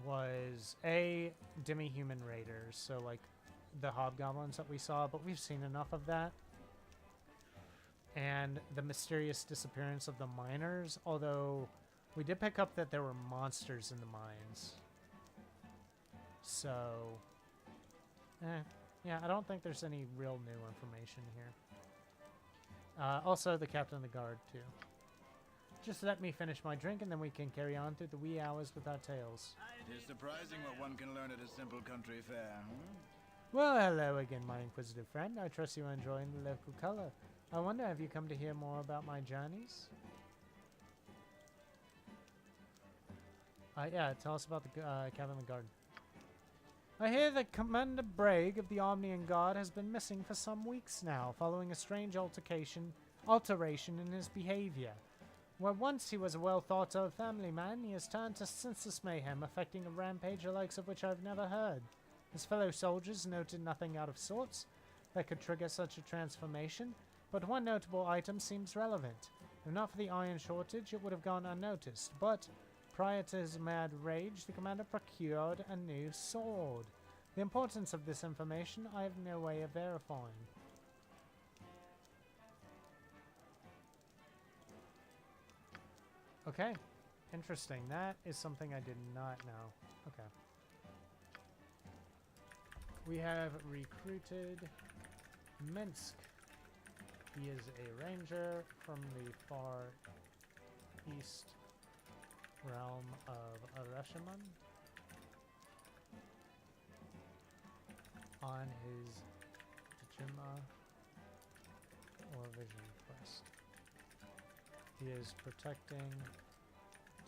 was demi-human raiders, so like the hobgoblins that we saw, but we've seen enough of that. And the mysterious disappearance of the miners, although we did pick up that there were monsters in the mines. So, yeah, I don't think there's any real new information here. Also, the captain of the guard, too. Just let me finish my drink, and then we can carry on through the wee hours with our tales. It is surprising what one can learn at a simple country fair, Well, hello again, my inquisitive friend. I trust you are enjoying the local color. I wonder, have you come to hear more about my journeys? Yeah, tell us about the captain of the guard. I hear that Commander Bragg of the Omnian Guard has been missing for some weeks now, following a strange alteration in his behavior. Where once he was a well-thought-of family man, he has turned to senseless mayhem, affecting a rampage the likes of which I've never heard. His fellow soldiers noted nothing out of sorts that could trigger such a transformation, but one notable item seems relevant. If not for the iron shortage, it would have gone unnoticed, but prior to his mad rage, the commander procured a new sword. The importance of this information I have no way of verifying. Okay, interesting. That is something I did not know. Okay. We have recruited Minsk. He is a ranger from the far east realm of Areshiman on his Jima or Vision quest. He is protecting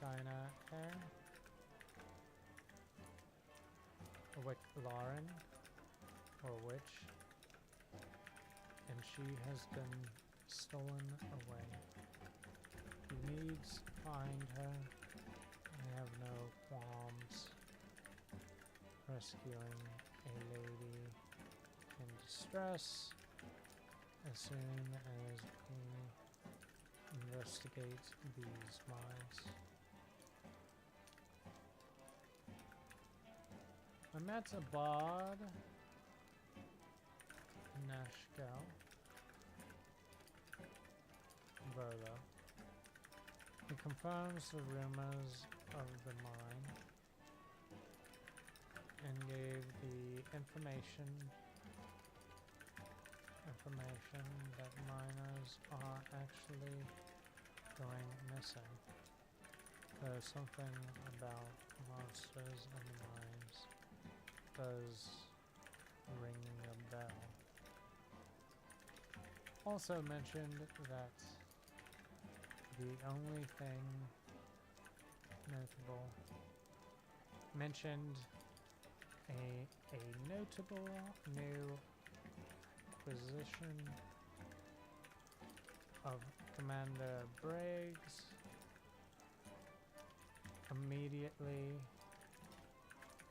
Dinah Air, Lauren, or witch, and she has been stolen away. He needs to find her. I have no qualms rescuing a lady in distress as soon as we investigate these mines. I met a bard, Nashkel, Baldur. He confirms the rumors of the mine and gave the information that miners are actually going missing. There's something about monsters in the mines does ring a bell. Also mentioned that the only thing notable mentioned a notable new position of Commander Briggs immediately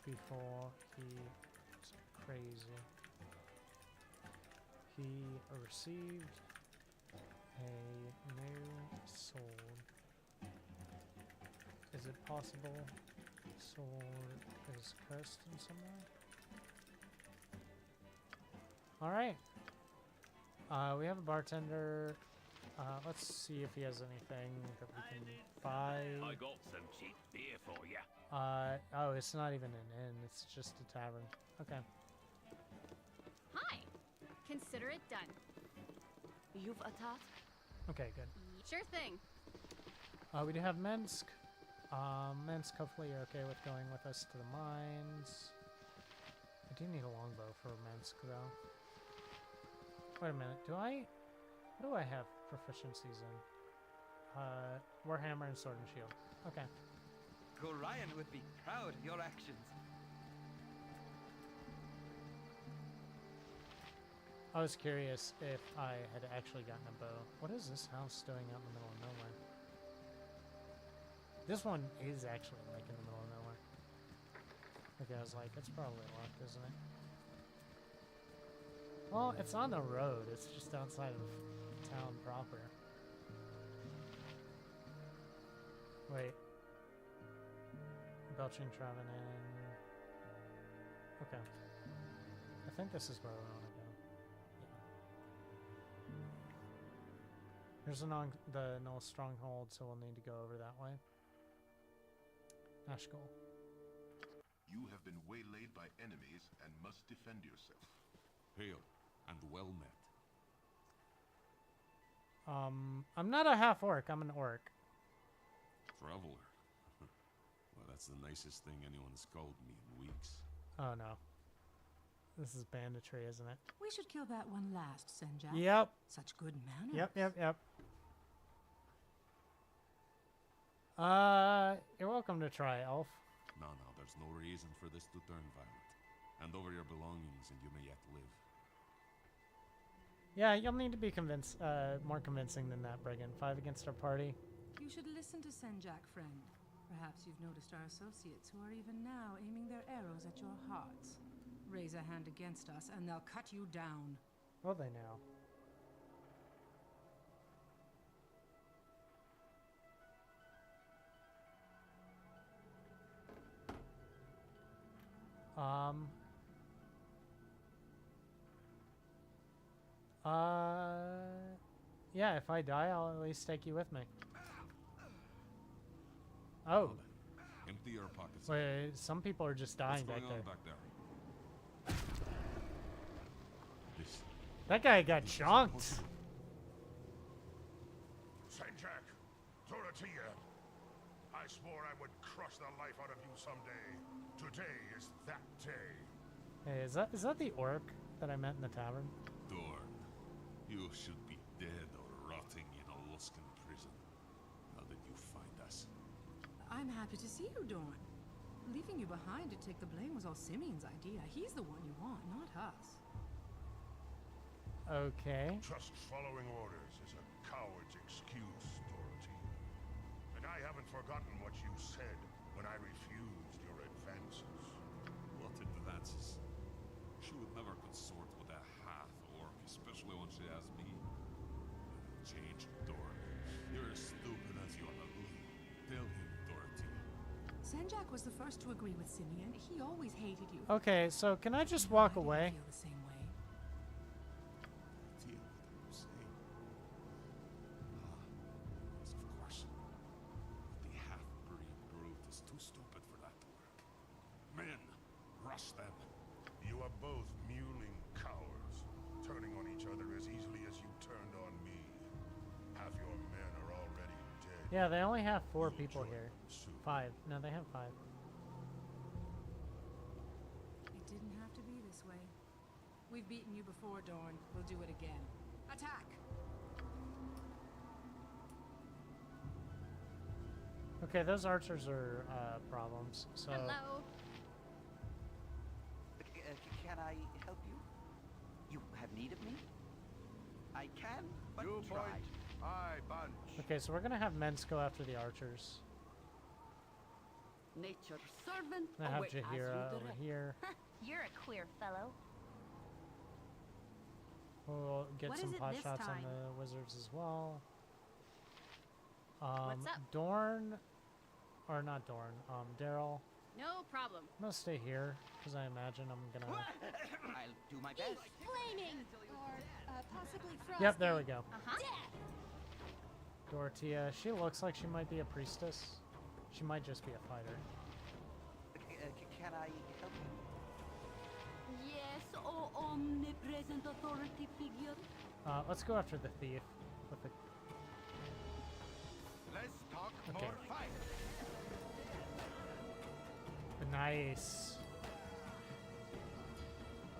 before he was crazy. He received a new sword. Is it possible sword is cursed in some way? Alright. We have a bartender. Let's see if he has anything that we can buy. I got some cheap beer for you. Oh, it's not even an inn. It's just a tavern. Okay. Hi. Consider it done. You've a task? Okay, good. Sure thing. We do have Minsk. Minsk, hopefully you're okay with going with us to the mines. I do need a longbow for Minsk, though. Wait a minute, what do I have proficiencies in? Warhammer and Sword and Shield. Okay. Gorion would be proud of your actions. I was curious if I had actually gotten a bow. What is this house doing out in the middle of nowhere? This one is actually like in the middle of nowhere. Okay, I was like, it's probably locked, isn't it? Well, it's on the road. It's just outside of town proper. Wait. Belching Trevenant. Okay. I think this is where we want to go. Yeah. Here's the Null Stronghold, so we'll need to go over that way. Nashkel. You have been waylaid by enemies and must defend yourself. Hail, and well met. I'm not a half-orc, I'm an orc. Traveler. Well, that's the nicest thing anyone's called me in weeks. Oh no. This is banditry, isn't it? We should kill that one last, Senjak. Yep. Such good manners. Yep. You're welcome to try, Elf. No, there's no reason for this to turn violent. Hand over your belongings and you may yet live. Yeah, you'll need to be more convincing than that, Brigand. 5 against our party. You should listen to Senjak, friend. Perhaps you've noticed our associates who are even now aiming their arrows at your hearts. Raise a hand against us and they'll cut you down. Will they now? Yeah, if I die, I'll at least take you with me. Oh. Empty your pockets. Wait, some people are just dying back there. Back there? That guy got chonked. Senjak, Dorothea, I swore I would crush the life out of you someday. Today is that day. Hey, is that the orc that I met in the tavern? Dorn, you should be dead or rotting in a Luskan prison. How did you find us? I'm happy to see you, Dorn. Leaving you behind to take the blame was all Simeon's idea. He's the one you want, not us. Okay. Just following orders is a coward's excuse, Dorothy. And I haven't forgotten what you said when I refused your advances. What advances? She would never consort with a half-orc, especially when she has me. Change, Dorn. You're as stupid as you are. Tell him, Dorothy. Senjak was the first to agree with Simeon. He always hated you. Okay, so can I just walk away? Feel the same way. Deal with what I'm saying. Yes, of course. The half-breed brute is too stupid for that to work. Men, rush them. You are both mewling cowards, turning on each other as easily as you turned on me. Half your men are already dead. Yeah, they only have 4 people here. 5. No, they have 5. It didn't have to be this way. We've beaten you before, Dorn. We'll do it again. Attack! Okay, those archers are problems. So. Hello. Can I help you? You have need of me? I can, but You try. point, I bunch. Okay, so we're gonna have Mens go after the archers. Nature's servant. I have await as you Jahira over direct. here. You're a queer fellow. We'll get What some is it pot this shots on time? the wizards as well. What's up? Dorn, or not Dorn, Daryl. No problem. I'm gonna stay here because I imagine I'm gonna. I'll do my best. Flaming! Or possibly frosty. Yep, there we go. Uh-huh. Dorothea. She looks like she might be a priestess. She might just be a fighter. Can I help you? Yes, oh omnipresent authority figure. Let's go after the thief with the. Let's talk Okay. Nice.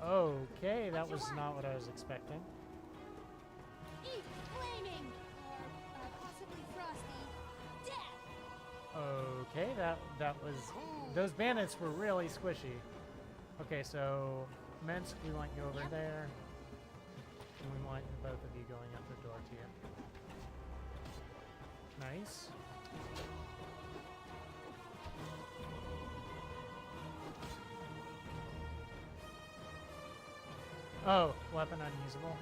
Okay, that was not what I was expecting. Eat flaming, or possibly frosty death. Okay, that was... Those bandits were really squishy. Okay, so Minsk, we want you over there. And we want both of you going out the door to you. Nice. Oh, weapon unusable.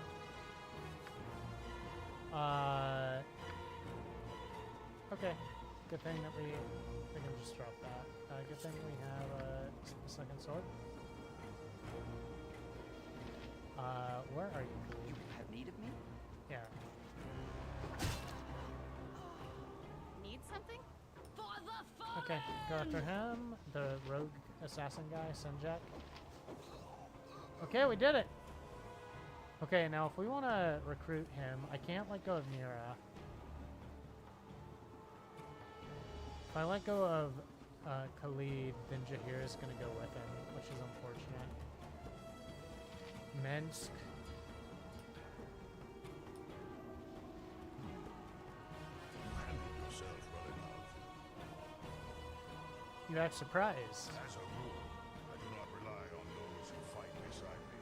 Okay. Good thing that we can just drop that. Good thing we have a second sword. Where are you? You have need of me? Yeah. Need something? Okay, go after him. The rogue assassin guy, Senjak. Okay, we did it! Okay, now if we want to recruit him, I can't let go of Mira. If I let go of Khalid, then Jahir is going to go with him, which is unfortunate. Minsk. You act surprised. As a rule, I do not rely on those who fight beside me.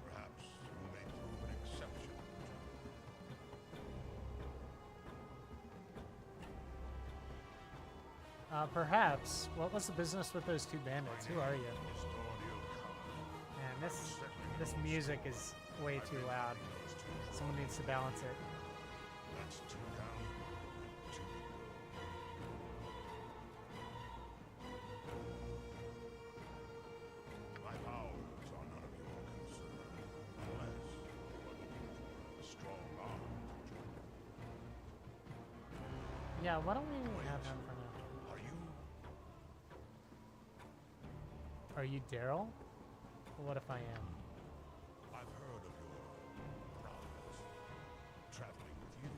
Perhaps you may prove an exception. Perhaps. What was the business with those two bandits? Who are you? Man, this music is way too loud. Someone needs to balance it. That's two down, two to go. My powers are none of your concern, unless you are looking for a strong arm to join. Yeah, why don't we have him for now? Are you Daryl? What if I am? I've heard of your prowess. Traveling with you.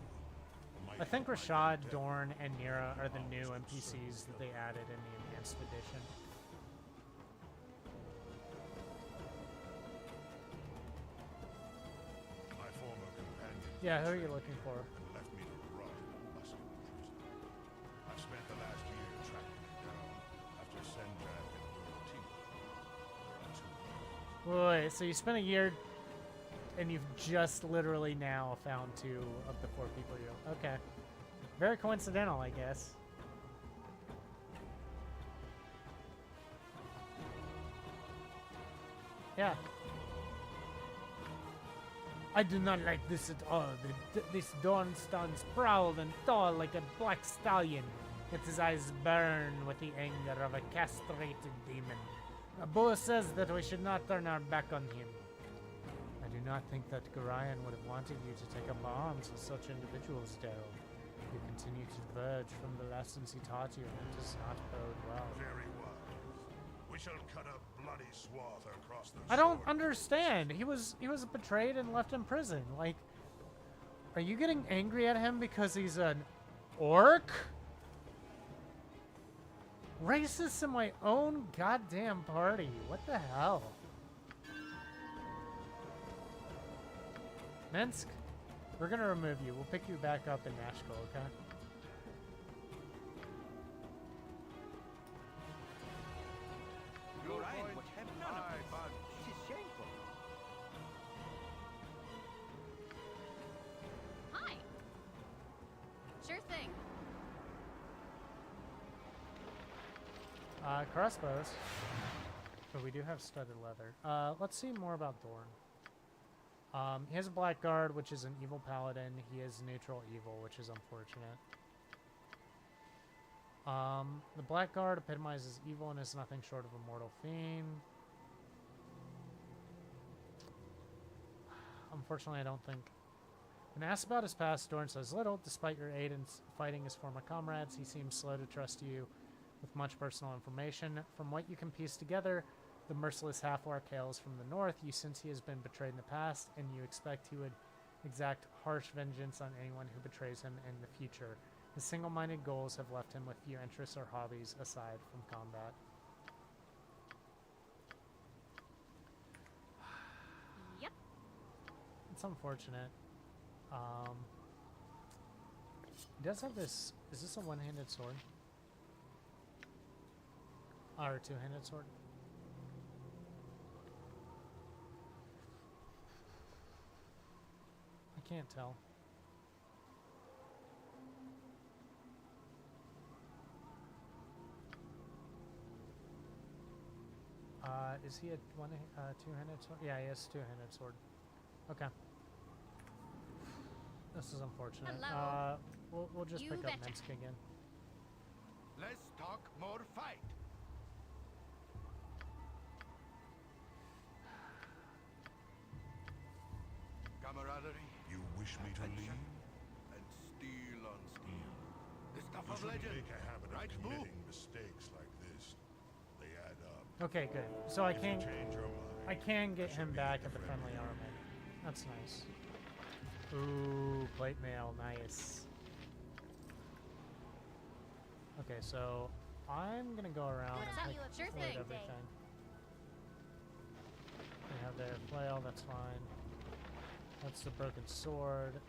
I think Rashad, Dorn, and Nira are the new NPCs that they added in the Enhanced Edition. My former companion. Yeah, who are you looking for? And left me to rot in a musket prison. I've spent the last year tracking him down after Senjak and Wait, so you spent a year and you've just literally now found two of the four people you... Okay. Very coincidental, I guess. Yeah. I do not like this at all. This Dawn stands proud and tall like a black stallion. Its eyes burn with the anger of a castrated demon. Abu says that we should not turn our back on him. I do not think that Gorion would have wanted you to take up arms with such individuals, Daryl. You continue to diverge from the lessons he taught you, and it does not bode well. Very wise. We shall cut a bloody swath across the I don't understand. He was betrayed and left in prison. Like, are you getting angry at him because he's an orc? Racist in my own goddamn party. What the hell? Minsk, we're gonna remove you. We'll pick you back up in Nashkel, okay? You're right. What happened? None of this. This is shameful. Hi. Sure thing. Crossbows. But we do have studded leather. Let's see more about Dorn. He has a blackguard, which is an evil paladin. He is neutral evil, which is unfortunate. The blackguard epitomizes evil and is nothing short of a mortal fiend. Unfortunately, I don't think... When asked about his past, Dorn says little. Despite your aid in fighting his former comrades, he seems slow to trust you with much personal information. From what you can piece together, the merciless half-orc hails from the north. You sense he has been betrayed in the past, and you expect he would exact harsh vengeance on anyone who betrays him in the future. His single-minded goals have left him with few interests or hobbies aside from combat. Yep. It's unfortunate. He does have this. Is this a one-handed sword? Or a two-handed sword? I can't tell. Is he a two-handed sword? Yeah, he has two-handed sword. Okay. This is unfortunate. Hello. We'll just You pick up betcha. Minsk again. Let's talk more fight. Camaraderie. You wish me to leave? And steel on steel. The stuff of legend. Make a habit of committing mistakes like this. They add up. Okay, good. So I If you can change your mind, I can get I him shall be back the at the friendly friendly armament. That's nice. Ooh, plate mail, nice. Okay, so I'm gonna go around and Sure take thing. everything. They have their flail, that's fine. That's the broken sword.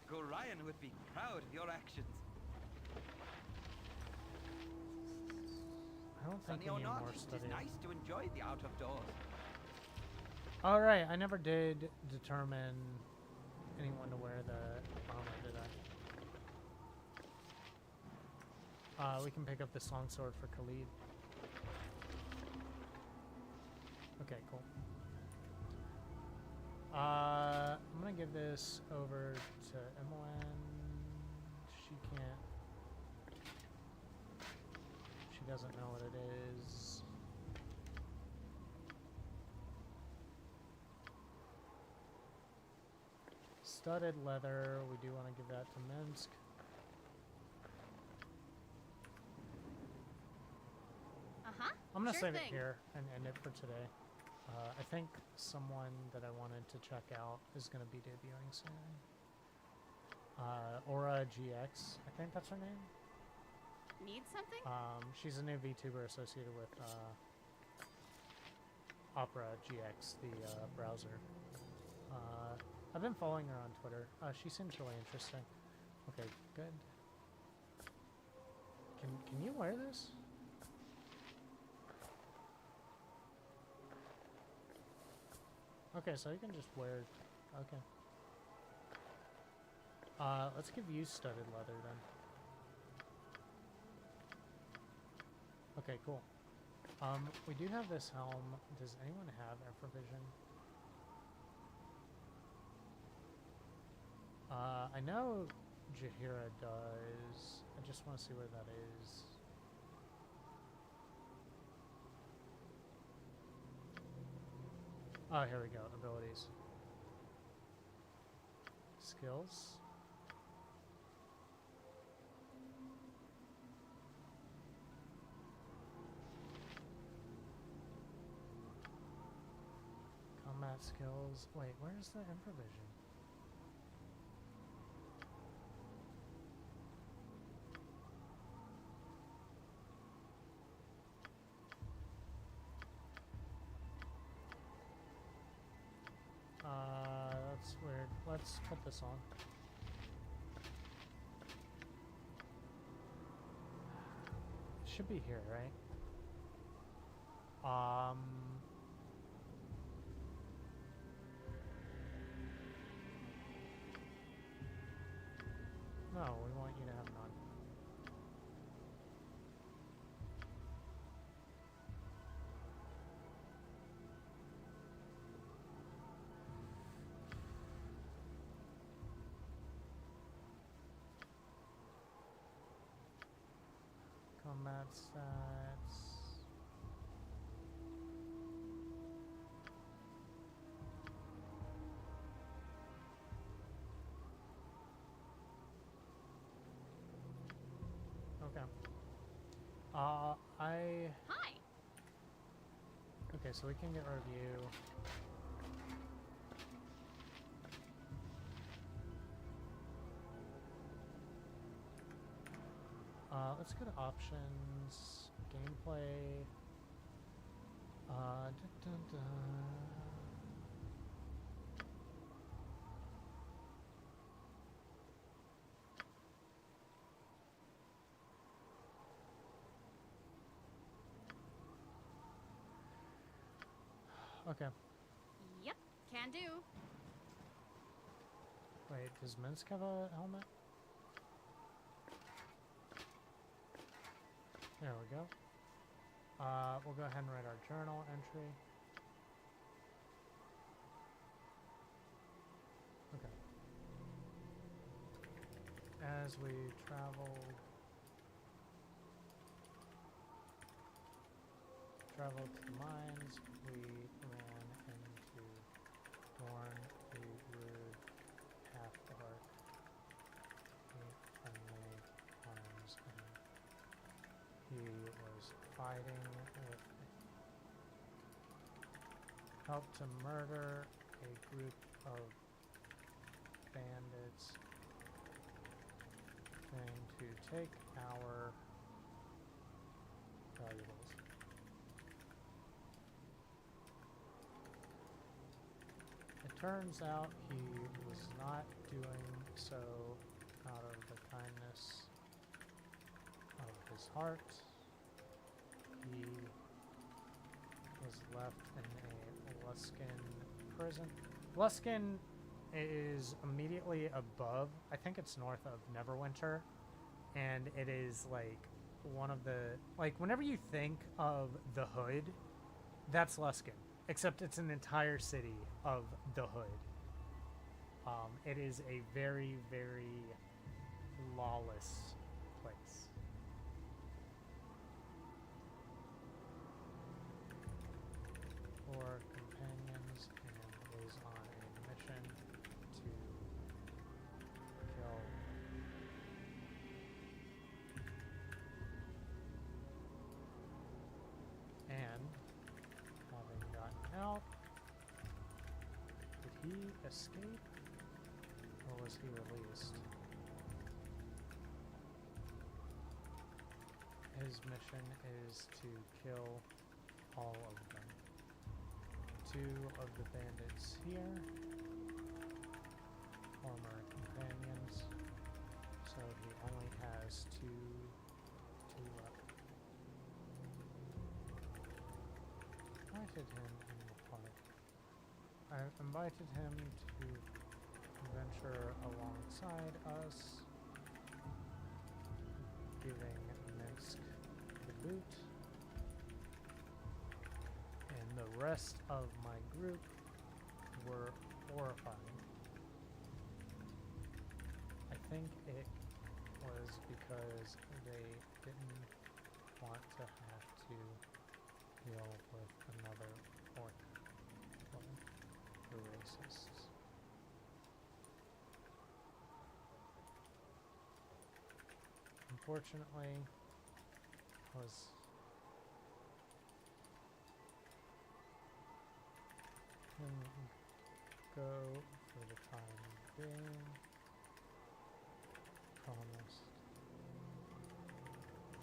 Gorion would be proud of your actions. I don't think Sunny we or need not, more it is study. nice to enjoy the out of doors. Alright, I never did determine anyone to wear the armor, did I? We can pick up this longsword for Khalid. Okay, cool. I'm gonna give this over to Emmeline. She can't. She doesn't know what it is. Studded leather, we do want to give that to Minsk. I'm gonna save it here and end it for today. I think someone that I wanted to check out is gonna be debuting soon. Aura GX, I think that's her name. Need something? She's a new VTuber associated with Opera GX, the browser. I've been following her on Twitter. She seems really interesting. Okay, good. Can you wear this? Okay, so you can just wear. Okay. Let's give you studded leather then. Okay, cool. We do have this helm. Does anyone have infravision? I know Jaheira does. I just want to see where that is. Oh, here we go. Abilities. Skills. Combat skills. Wait, where's the infravision? That's weird. Let's put this on. It should be here, right? No, we want you to have none. Combat stats. Okay. Hi. Okay, so we can get rid of you. Let's go to options, gameplay. Dun, dun, dun. Okay. Yep, can do. Wait, does Minsk have a helmet? There we go. We'll go ahead and write our journal entry. Okay. As we traveled to the mines, we ran into Dorn, the rude half-orc, friendly arms, and he was fighting with helped to murder a group of bandits trying to take our valuables. It turns out he was not doing so out of the kindness of his heart. He was left in a Luskan prison. Luskan is immediately above, I think it's north of Neverwinter, and it is like one of the, like whenever you think of the Hood, that's Luskan, except it's an entire city of the Hood. It is a very, very lawless place. For companions, and is on a mission to kill and having gotten out, did he escape or was he released? His mission is to kill all of them. 2 of the bandits here, former companions, so he only has two left. Invited him in the park. I invited him to venture alongside us, giving Minsk the boot. And the rest of my group were horrified. I think it was because they didn't want to have to deal with another orc woman. The racists. Unfortunately, was go for the time being. Promised.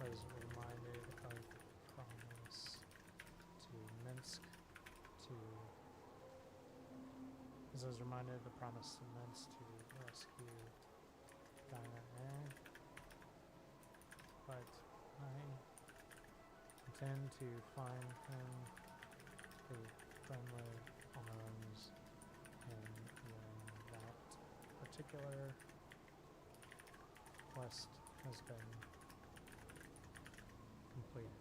Was reminded of the promise to Minsk to. As I was reminded of the promise to Minsk to rescue Diana, but I intend to find him a friendly arms, and when that particular quest has been completed.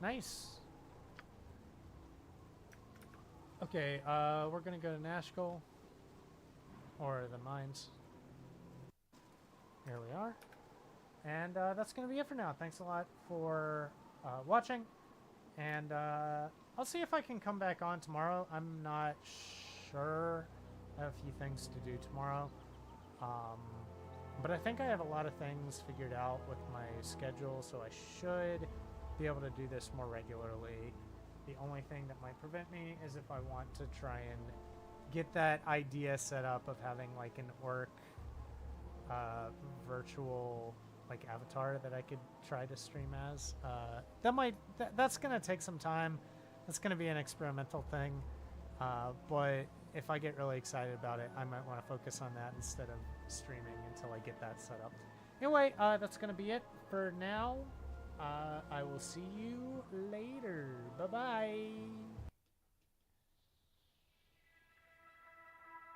Nice! Okay, we're gonna go to Nashkel, or the mines. Here we are. And that's gonna be it for now. Thanks a lot for watching, and I'll see if I can come back on tomorrow. I'm not sure. I have a few things to do tomorrow. But I think I have a lot of things figured out with my schedule, so I should be able to do this more regularly. The only thing that might prevent me is if I want to try and get that idea set up of having like an orc virtual like avatar that I could try to stream as. That's gonna take some time. That's gonna be an experimental thing. But if I get really excited about it, I might want to focus on that instead of streaming until I get that set up. Anyway, that's gonna be it for now. I will see you later. Bye-bye.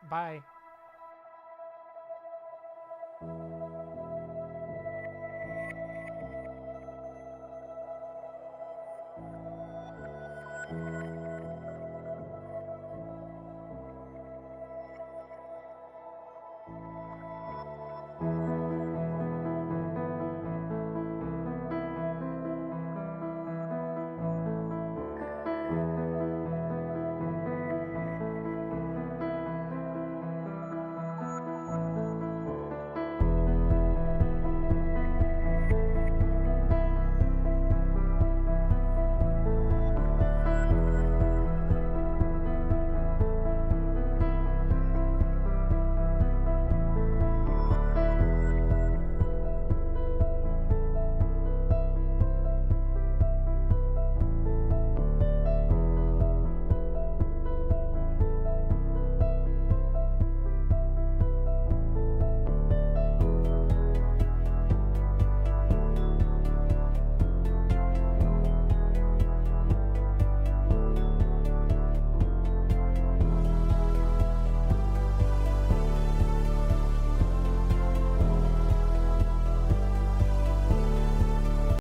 Bye.